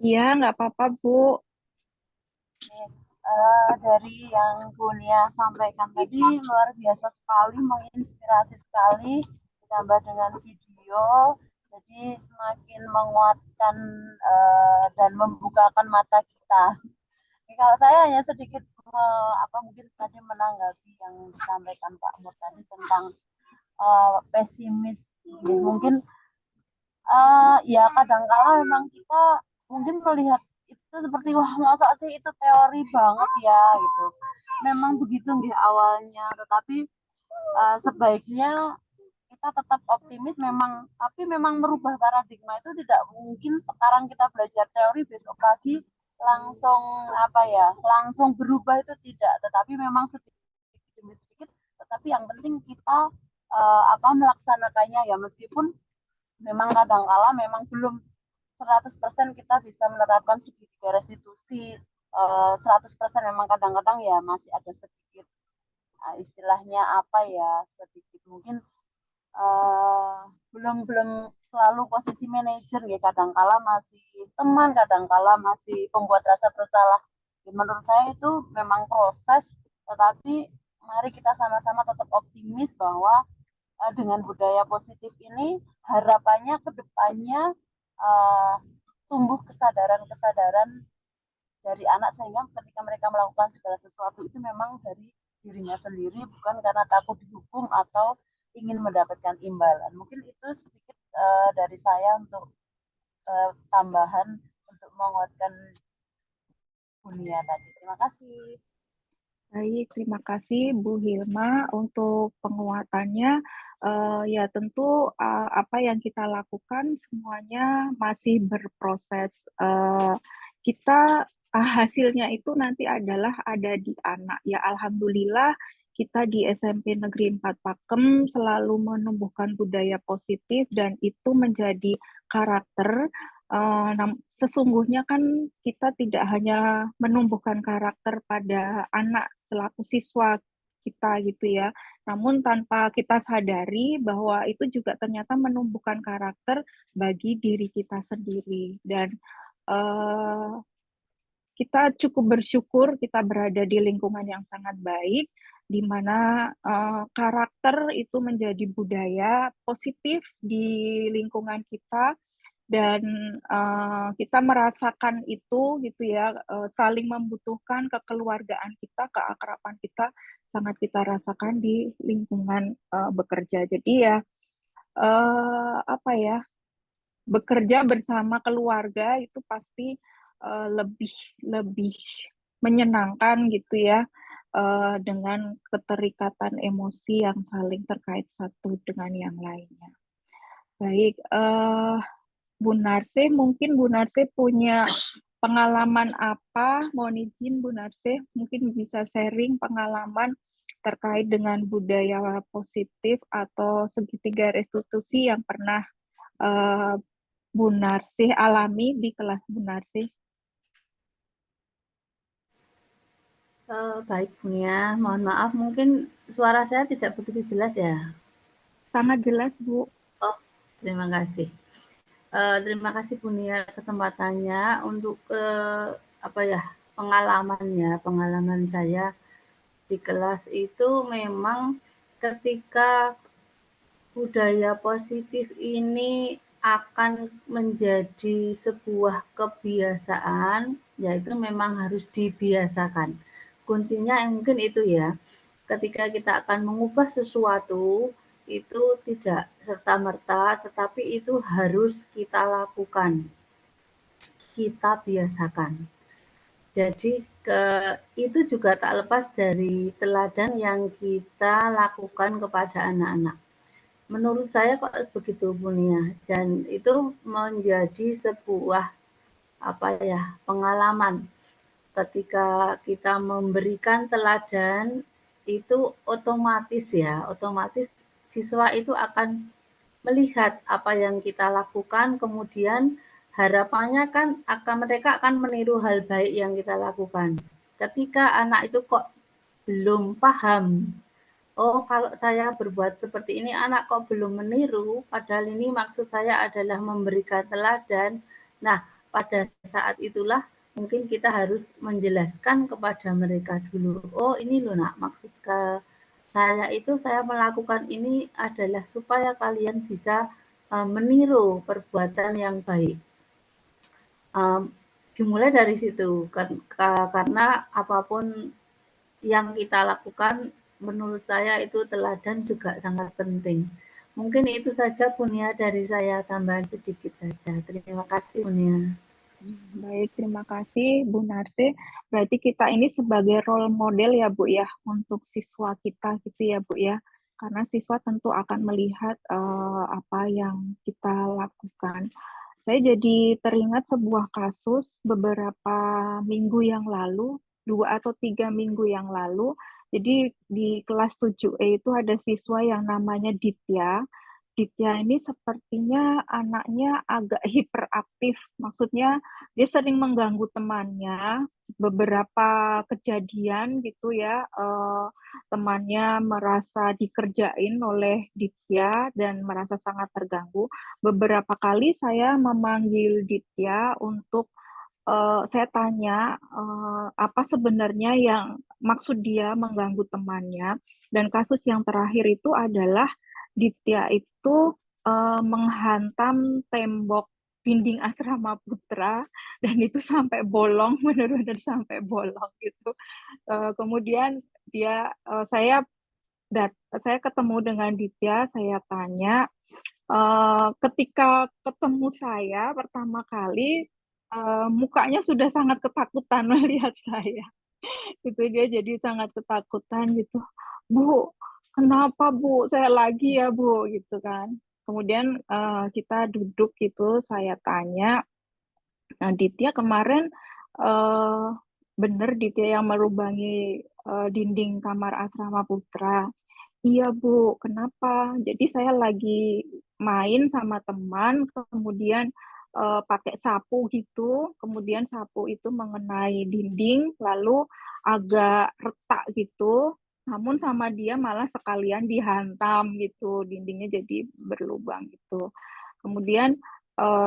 Iya, nggak apa-apa Bu. Dari yang Bu Lia sampaikan tadi luar biasa sekali, menginspirasi sekali, ditambah dengan video, jadi semakin menguatkan dan membukakan mata kita. Kalau saya hanya sedikit mungkin tadi menanggapi yang disampaikan Pak Mur tadi tentang pesimis, mungkin ya kadang-kala memang kita mungkin melihat itu seperti wah masa sih itu teori banget ya gitu. Memang begitu nggih awalnya, tetapi sebaiknya kita tetap optimis memang, tapi memang merubah paradigma itu tidak mungkin sekarang kita belajar teori besok pagi langsung langsung berubah, itu tidak, tetapi memang sedikit demi sedikit, tetapi yang penting kita melaksanakannya ya, meskipun memang kadang-kala memang belum 100% kita bisa menerapkan segitiga restitusi 100%, memang kadang-kadang ya masih ada sedikit istilahnya sedikit mungkin belum selalu posisi manajer ya, kadangkala masih teman, kadangkala masih pembuat rasa bersalah. Menurut saya itu memang proses, tetapi mari kita sama-sama tetap optimis bahwa dengan budaya positif ini harapannya ke depannya tumbuh kesadaran-kesadaran dari anak, sehingga ketika mereka melakukan segala sesuatu itu memang dari dirinya sendiri, bukan karena takut dihukum atau ingin mendapatkan imbalan. Mungkin itu sedikit dari saya untuk tambahan untuk menguatkan dunia tadi. Terima kasih. Baik, terima kasih Bu Hilma untuk penguatannya. Ya tentu apa yang kita lakukan semuanya masih berproses. Kita hasilnya itu nanti adalah ada di anak. Ya alhamdulillah kita di SMP Negeri 4 Pakem selalu menumbuhkan budaya positif dan itu menjadi karakter. Sesungguhnya kan kita tidak hanya menumbuhkan karakter pada anak selaku siswa kita gitu ya, namun tanpa kita sadari bahwa itu juga ternyata menumbuhkan karakter bagi diri kita sendiri. Dan kita cukup bersyukur kita berada di lingkungan yang sangat baik, di mana karakter itu menjadi budaya positif di lingkungan kita, dan kita merasakan itu gitu ya, saling membutuhkan kekeluargaan kita, keakraban kita sangat kita rasakan di lingkungan bekerja. Jadi ya apa ya, bekerja bersama keluarga itu pasti lebih lebih menyenangkan gitu ya, dengan keterikatan emosi yang saling terkait satu dengan yang lainnya. Baik, Bu Narse, mungkin Bu Narse punya pengalaman apa? Mohon izin Bu Narse, mungkin bisa sharing pengalaman terkait dengan budaya positif atau segitiga restitusi yang pernah Bu Narse alami di kelas Bu Narse. Baik Bunia, mohon maaf mungkin suara saya tidak begitu jelas ya. Sangat jelas Bu. Oh, terima kasih. Terima kasih Bunia kesempatannya untuk pengalaman saya di kelas itu memang ketika budaya positif ini akan menjadi sebuah kebiasaan, yaitu memang harus dibiasakan. Kuncinya mungkin itu ya, ketika kita akan mengubah sesuatu, itu tidak serta-merta, tetapi itu harus kita lakukan, kita biasakan. Jadi itu juga tak lepas dari teladan yang kita lakukan kepada anak-anak. Menurut saya kok begitu Bunia, dan itu menjadi sebuah pengalaman. Ketika kita memberikan teladan itu otomatis siswa itu akan melihat apa yang kita lakukan, kemudian harapannya kan mereka akan meniru hal baik yang kita lakukan. Ketika anak itu kok belum paham, oh kalau saya berbuat seperti ini anak kok belum meniru, padahal ini maksud saya adalah memberikan teladan. Nah, pada saat itulah mungkin kita harus menjelaskan kepada mereka dulu, oh ini loh nak, maksud saya melakukan ini adalah supaya kalian bisa meniru perbuatan yang baik. Dimulai dari situ, karena apapun yang kita lakukan menurut saya itu teladan juga sangat penting. Mungkin itu saja Bunia dari saya, tambahan sedikit saja. Terima kasih Bunia. Baik, terima kasih Bu Narse. Berarti kita ini sebagai role model ya Bu ya untuk siswa kita gitu ya Bu ya. Karena siswa tentu akan melihat apa yang kita lakukan. Saya jadi teringat sebuah kasus beberapa minggu yang lalu, 2 atau 3 minggu yang lalu. Jadi di kelas 7E itu ada siswa yang namanya Ditya. Ditya ini sepertinya anaknya agak hiperaktif. Maksudnya dia sering mengganggu temannya. Beberapa kejadian gitu ya, temannya merasa dikerjain oleh Ditya dan merasa sangat terganggu. Beberapa kali saya memanggil Ditya untuk saya tanya apa sebenarnya yang maksud dia mengganggu temannya. Dan kasus yang terakhir itu adalah Ditya itu menghantam tembok dinding asrama putra dan itu sampai bolong, benar-benar sampai bolong gitu. Kemudian saya ketemu dengan Ditya, saya tanya, ketika ketemu saya pertama kali, mukanya sudah sangat ketakutan melihat saya. Itu dia jadi sangat ketakutan gitu. Bu, kenapa Bu? Saya lagi ya Bu, gitu kan. Kemudian kita duduk gitu, saya tanya, Ditya kemarin benar Ditya yang melubangi dinding kamar asrama putra. Iya Bu, kenapa? Jadi saya lagi main sama teman, kemudian pakai sapu gitu, kemudian sapu itu mengenai dinding, lalu agak retak gitu, namun sama dia malah sekalian dihantam gitu, dindingnya jadi berlubang gitu. Kemudian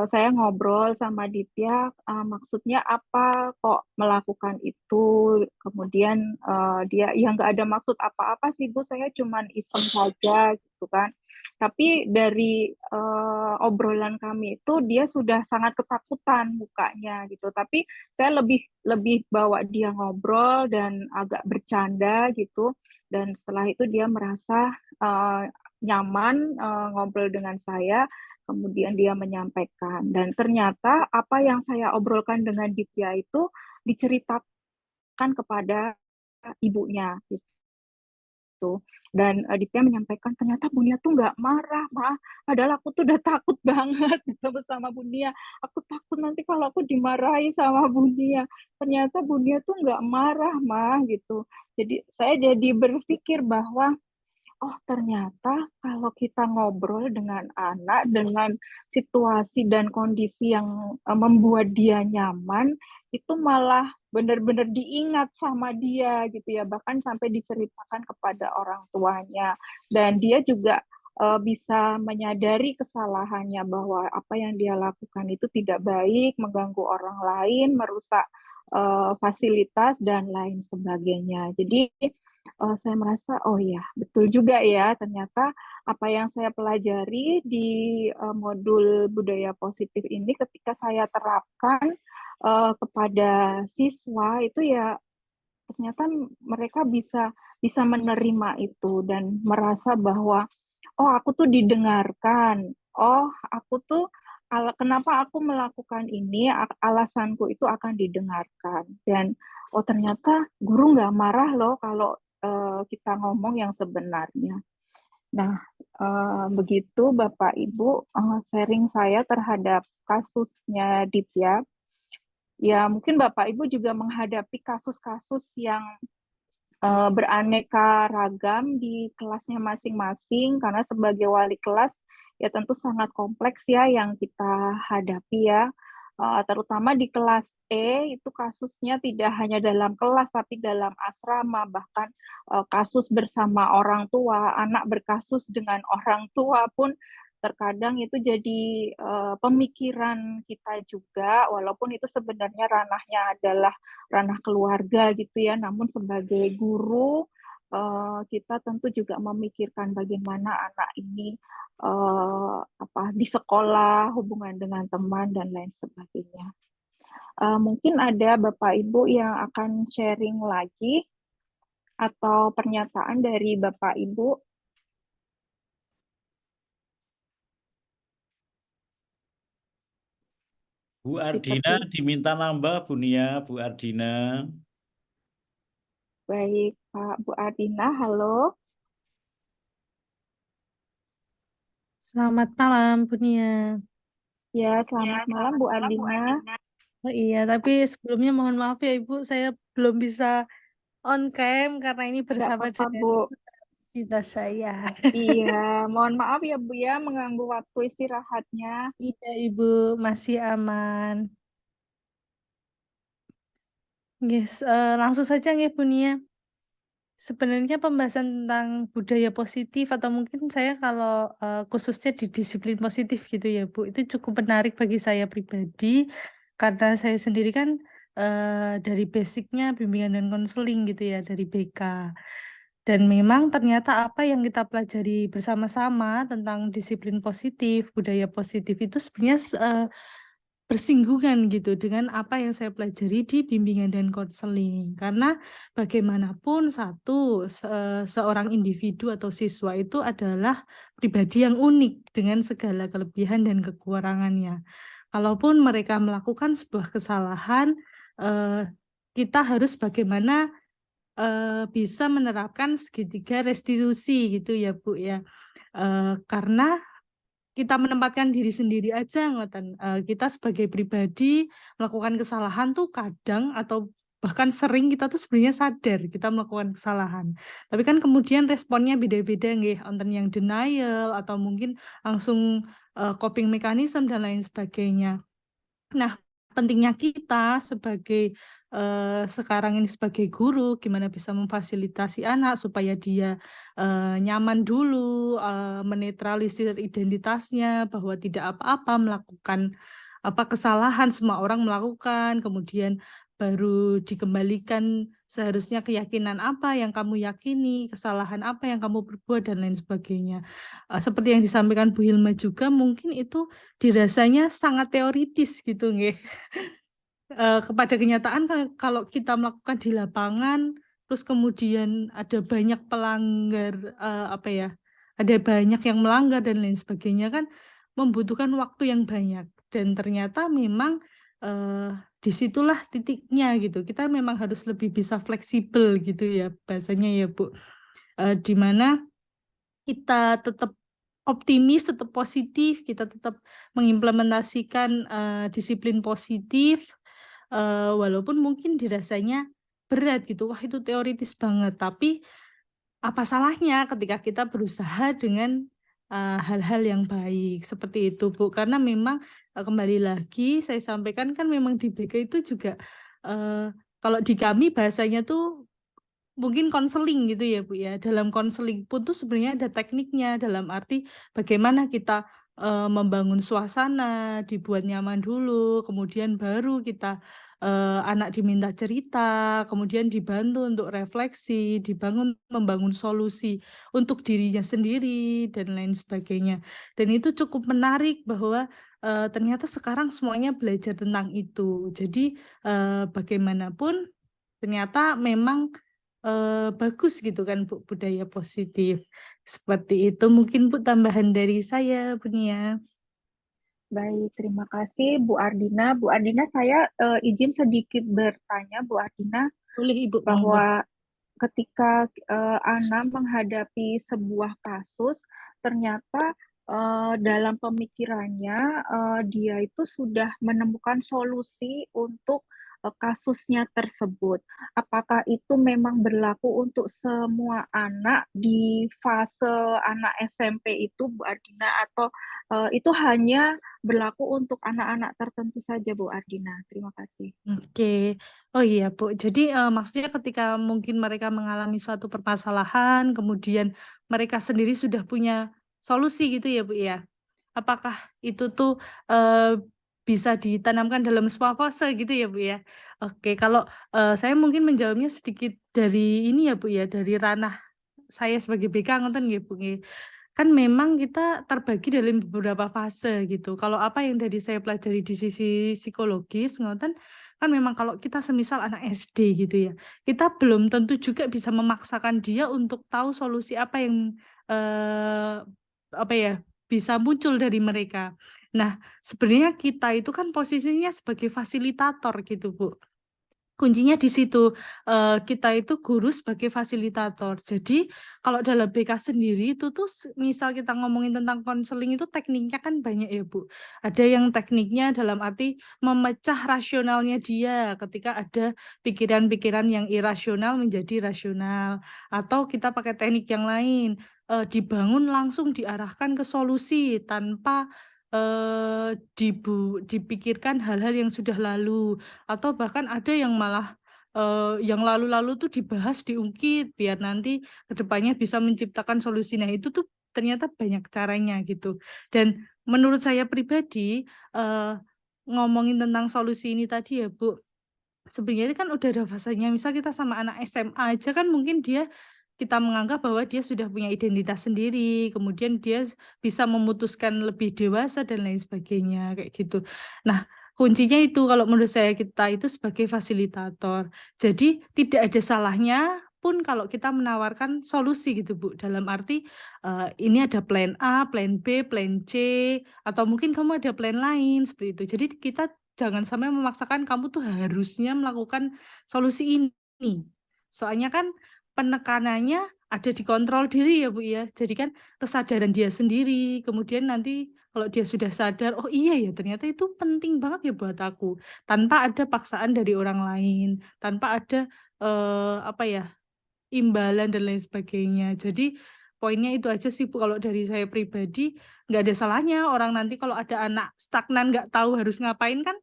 saya ngobrol sama Ditya, maksudnya apa kok melakukan itu? Kemudian dia, ya nggak ada maksud apa-apa sih Bu, saya cuman iseng saja gitu kan. Tapi dari obrolan kami itu dia sudah sangat ketakutan mukanya gitu. Tapi saya lebih bawa dia ngobrol dan agak bercanda gitu. Dan setelah itu dia merasa nyaman ngobrol dengan saya. Kemudian dia menyampaikan, dan ternyata apa yang saya obrolkan dengan Ditya itu diceritakan kepada ibunya gitu. Dan Ditya menyampaikan ternyata Bunia tuh nggak marah, Ma. Padahal aku tuh udah takut banget gitu bersama Bunia. Aku takut nanti kalau aku dimarahi sama Bunia. Ternyata Bunia tuh nggak marah, Ma, gitu. Jadi saya jadi berpikir bahwa oh ternyata kalau kita ngobrol dengan anak dengan situasi dan kondisi yang membuat dia nyaman, itu malah benar-benar diingat sama dia gitu ya, bahkan sampai diceritakan kepada orang tuanya. Dan dia juga bisa menyadari kesalahannya bahwa apa yang dia lakukan itu tidak baik, mengganggu orang lain, merusak fasilitas dan lain sebagainya. Jadi saya merasa, oh ya, betul juga ya, ternyata apa yang saya pelajari di modul budaya positif ini ketika saya terapkan kepada siswa itu ya ternyata mereka bisa menerima itu dan merasa bahwa oh aku tuh didengarkan, oh aku tuh kenapa aku melakukan ini, alasanku itu akan didengarkan dan oh ternyata guru nggak marah loh kalau kita ngomong yang sebenarnya. Nah, begitu Bapak Ibu sharing saya terhadap kasusnya Ditya. Ya, mungkin Bapak Ibu juga menghadapi kasus-kasus yang beraneka ragam di kelasnya masing-masing, karena sebagai wali kelas ya tentu sangat kompleks ya yang kita hadapi ya. Terutama di kelas E itu kasusnya tidak hanya dalam kelas tapi dalam asrama, bahkan kasus bersama orang tua, anak berkasus dengan orang tua pun terkadang itu jadi pemikiran kita juga, walaupun itu sebenarnya ranahnya adalah ranah keluarga gitu ya, namun sebagai guru kita tentu juga memikirkan bagaimana anak ini di sekolah, hubungan dengan teman dan lain sebagainya. Mungkin ada Bapak Ibu yang akan sharing lagi atau pernyataan dari Bapak Ibu. Bu Ardina diminta nambah, Bunia, Bu Ardina. Baik, Pak Bu Ardina, halo. Selamat malam, Bunia. Ya, selamat malam Bu Ardina. Oh iya, tapi sebelumnya mohon maaf ya Ibu, saya belum bisa on cam karena ini bersama apa-apa, dengan Bu. Ibu cita saya. Iya, mohon maaf ya Bu ya mengganggu waktu istirahatnya. Iya, Ibu, masih aman. Yes, langsung saja nggih Bu Nia. Sebenarnya pembahasan tentang budaya positif atau mungkin saya kalau khususnya di disiplin positif gitu ya Bu, itu cukup menarik bagi saya pribadi karena saya sendiri kan dari basicnya bimbingan dan konseling gitu ya dari BK. Dan memang ternyata apa yang kita pelajari bersama-sama tentang disiplin positif, budaya positif itu sebenarnya bersinggungan gitu dengan apa yang saya pelajari di bimbingan dan konseling. Karena bagaimanapun seorang individu atau siswa itu adalah pribadi yang unik dengan segala kelebihan dan kekurangannya. Kalaupun mereka melakukan sebuah kesalahan, kita harus bagaimana bisa menerapkan segitiga restitusi gitu ya Bu ya. Karena kita menempatkan diri sendiri aja ngoten. Kita sebagai pribadi melakukan kesalahan tuh kadang atau bahkan sering kita tuh sebenarnya sadar kita melakukan kesalahan. Tapi kan kemudian responnya beda-beda nggih, wonten yang denial atau mungkin langsung coping mechanism dan lain sebagainya. Nah, pentingnya kita sebagai sekarang ini sebagai guru, gimana bisa memfasilitasi anak supaya dia nyaman dulu, menetralisir identitasnya bahwa tidak apa-apa melakukan kesalahan, semua orang melakukan, kemudian baru dikembalikan seharusnya keyakinan apa yang kamu yakini, kesalahan apa yang kamu perbuat dan lain sebagainya. Seperti yang disampaikan Bu Hilma juga mungkin itu dirasanya sangat teoritis gitu nggih. Kepada kenyataan kalau kita melakukan di lapangan, terus kemudian ada banyak pelanggar, apa ya, ada banyak yang melanggar dan lain sebagainya kan membutuhkan waktu yang banyak dan ternyata memang disitulah titiknya gitu. Kita memang harus lebih bisa fleksibel gitu ya bahasanya ya Bu. Di mana kita tetap optimis, tetap positif, kita tetap mengimplementasikan disiplin positif, walaupun mungkin dirasanya berat gitu, wah itu teoritis banget, tapi apa salahnya ketika kita berusaha dengan hal-hal yang baik seperti itu Bu, karena memang kembali lagi saya sampaikan kan memang di BK itu juga kalau di kami bahasanya tuh mungkin konseling gitu ya Bu ya. Dalam konseling pun tuh sebenarnya ada tekniknya dalam arti bagaimana kita membangun suasana, dibuat nyaman dulu, kemudian baru kita anak diminta cerita, kemudian dibantu untuk refleksi, membangun solusi untuk dirinya sendiri dan lain sebagainya. Dan itu cukup menarik bahwa ternyata sekarang semuanya belajar tentang itu. Jadi bagaimanapun ternyata memang bagus gitu kan Bu, budaya positif. Seperti itu mungkin Bu tambahan dari saya Bu Nia. Baik, terima kasih Bu Ardina. Bu Ardina, saya izin sedikit bertanya Bu Ardina Boleh Ibu, monggo. bahwa ketika Ana menghadapi sebuah kasus, ternyata dalam pemikirannya dia itu sudah menemukan solusi untuk kasusnya tersebut. Apakah itu memang berlaku untuk semua anak di fase anak SMP itu, Bu Ardina, atau itu hanya berlaku untuk anak-anak tertentu saja, Bu Ardina? Terima kasih. Oke. Oh iya Bu, jadi maksudnya ketika mungkin mereka mengalami suatu permasalahan, kemudian mereka sendiri sudah punya solusi gitu ya Bu ya? Apakah itu tuh bisa ditanamkan dalam semua fase gitu ya Bu ya? Oke, kalau saya mungkin menjawabnya sedikit dari ini ya Bu ya, dari ranah saya sebagai BK ngoten nggih Bu nggih. Kan memang kita terbagi dalam beberapa fase gitu. Kalau apa yang dari saya pelajari di sisi psikologis ngoten, kan memang kalau kita semisal anak SD gitu ya, kita belum tentu juga bisa memaksakan dia untuk tahu solusi apa yang apa ya, bisa muncul dari mereka. Nah, sebenarnya kita itu kan posisinya sebagai fasilitator gitu Bu. Kuncinya di situ, kita itu guru sebagai fasilitator. Jadi kalau dalam BK sendiri itu tuh misal kita ngomongin tentang konseling itu tekniknya kan banyak ya Bu. Ada yang tekniknya dalam arti memecah rasionalnya dia ketika ada pikiran-pikiran yang irasional menjadi rasional. Atau kita pakai teknik yang lain, dibangun langsung diarahkan ke solusi tanpa dipikirkan hal-hal yang sudah lalu. Atau bahkan ada yang malah yang lalu-lalu tuh dibahas, diungkit biar nanti kedepannya bisa menciptakan solusi. Nah itu tuh ternyata banyak caranya gitu. Dan menurut saya pribadi ngomongin tentang solusi ini tadi ya Bu, sebenarnya kan udah ada fasenya. Misal kita sama anak SMA aja kan mungkin kita menganggap bahwa dia sudah punya identitas sendiri, kemudian dia bisa memutuskan lebih dewasa dan lain sebagainya kayak gitu. Nah, kuncinya itu kalau menurut saya kita itu sebagai fasilitator. Jadi tidak ada salahnya pun kalau kita menawarkan solusi gitu Bu. Dalam arti ini ada plan A, plan B, plan C, atau mungkin kamu ada plan lain seperti itu. Jadi kita jangan sampai memaksakan kamu tuh harusnya melakukan solusi ini. Soalnya kan penekanannya ada di kontrol diri ya Bu ya. Jadi kan kesadaran dia sendiri. Kemudian nanti kalau dia sudah sadar, oh iya ya ternyata itu penting banget ya buat aku. Tanpa ada paksaan dari orang lain, tanpa ada apa ya imbalan dan lain sebagainya. Jadi poinnya itu aja sih Bu. Kalau dari saya pribadi nggak ada salahnya orang nanti kalau ada anak stagnan nggak tahu harus ngapain kan,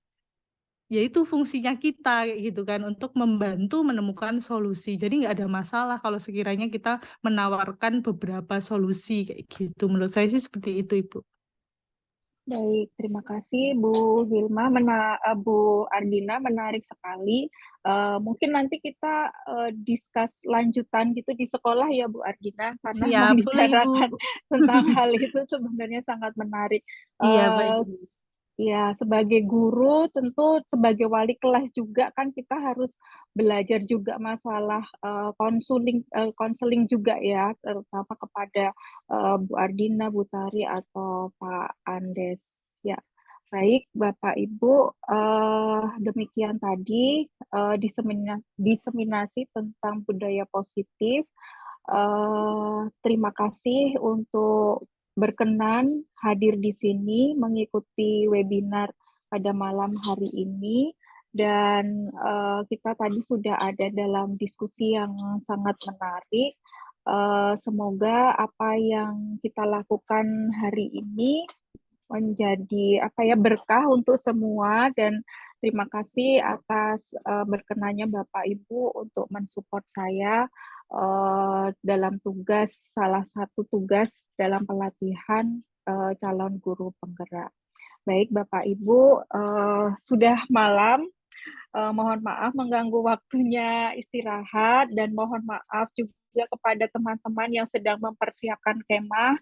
yaitu fungsinya kita kayak gitu kan untuk membantu menemukan solusi. Jadi nggak ada masalah kalau sekiranya kita menawarkan beberapa solusi kayak gitu. Menurut saya sih seperti itu Ibu. Baik, terima kasih Bu Hilma, Bu Ardina, menarik sekali. Mungkin nanti kita discuss lanjutan gitu di sekolah ya Bu Ardina, karena Siap, boleh Ibu. membicarakan tentang hal itu sebenarnya sangat menarik. Iya, Pak Ibu. Ya, sebagai guru tentu sebagai wali kelas juga kan kita harus belajar juga masalah konseling juga ya, terutama kepada Bu Ardina, Bu Tari atau Pak Andes. Ya, baik Bapak Ibu, demikian tadi diseminasi tentang budaya positif. Terima kasih untuk berkenan hadir di sini mengikuti webinar pada malam hari ini, dan kita tadi sudah ada dalam diskusi yang sangat menarik. Semoga apa yang kita lakukan hari ini menjadi berkah untuk semua, dan terima kasih atas berkenannya Bapak Ibu untuk mensupport saya dalam salah satu tugas dalam pelatihan calon guru penggerak. Baik Bapak Ibu, sudah malam, mohon maaf mengganggu waktunya istirahat, dan mohon maaf juga kepada teman-teman yang sedang mempersiapkan kemah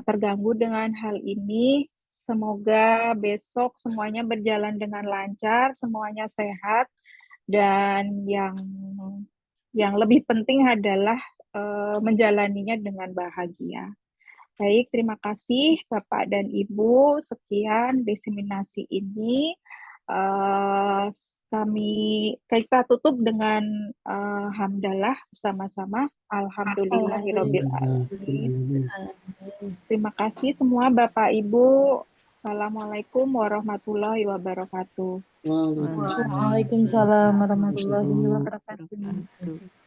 terganggu dengan hal ini. Semoga besok semuanya berjalan dengan lancar, semuanya sehat, dan yang lebih penting adalah menjalaninya dengan bahagia. Baik, terima kasih Bapak dan Ibu. Sekian diseminasi ini. Kita tutup dengan hamdalah bersama-sama. Alhamdulillahirabbil alamin. Terima kasih semua Bapak Ibu. Assalamualaikum warahmatullahi wabarakatuh. Waalaikumsalam warahmatullahi wabarakatuh.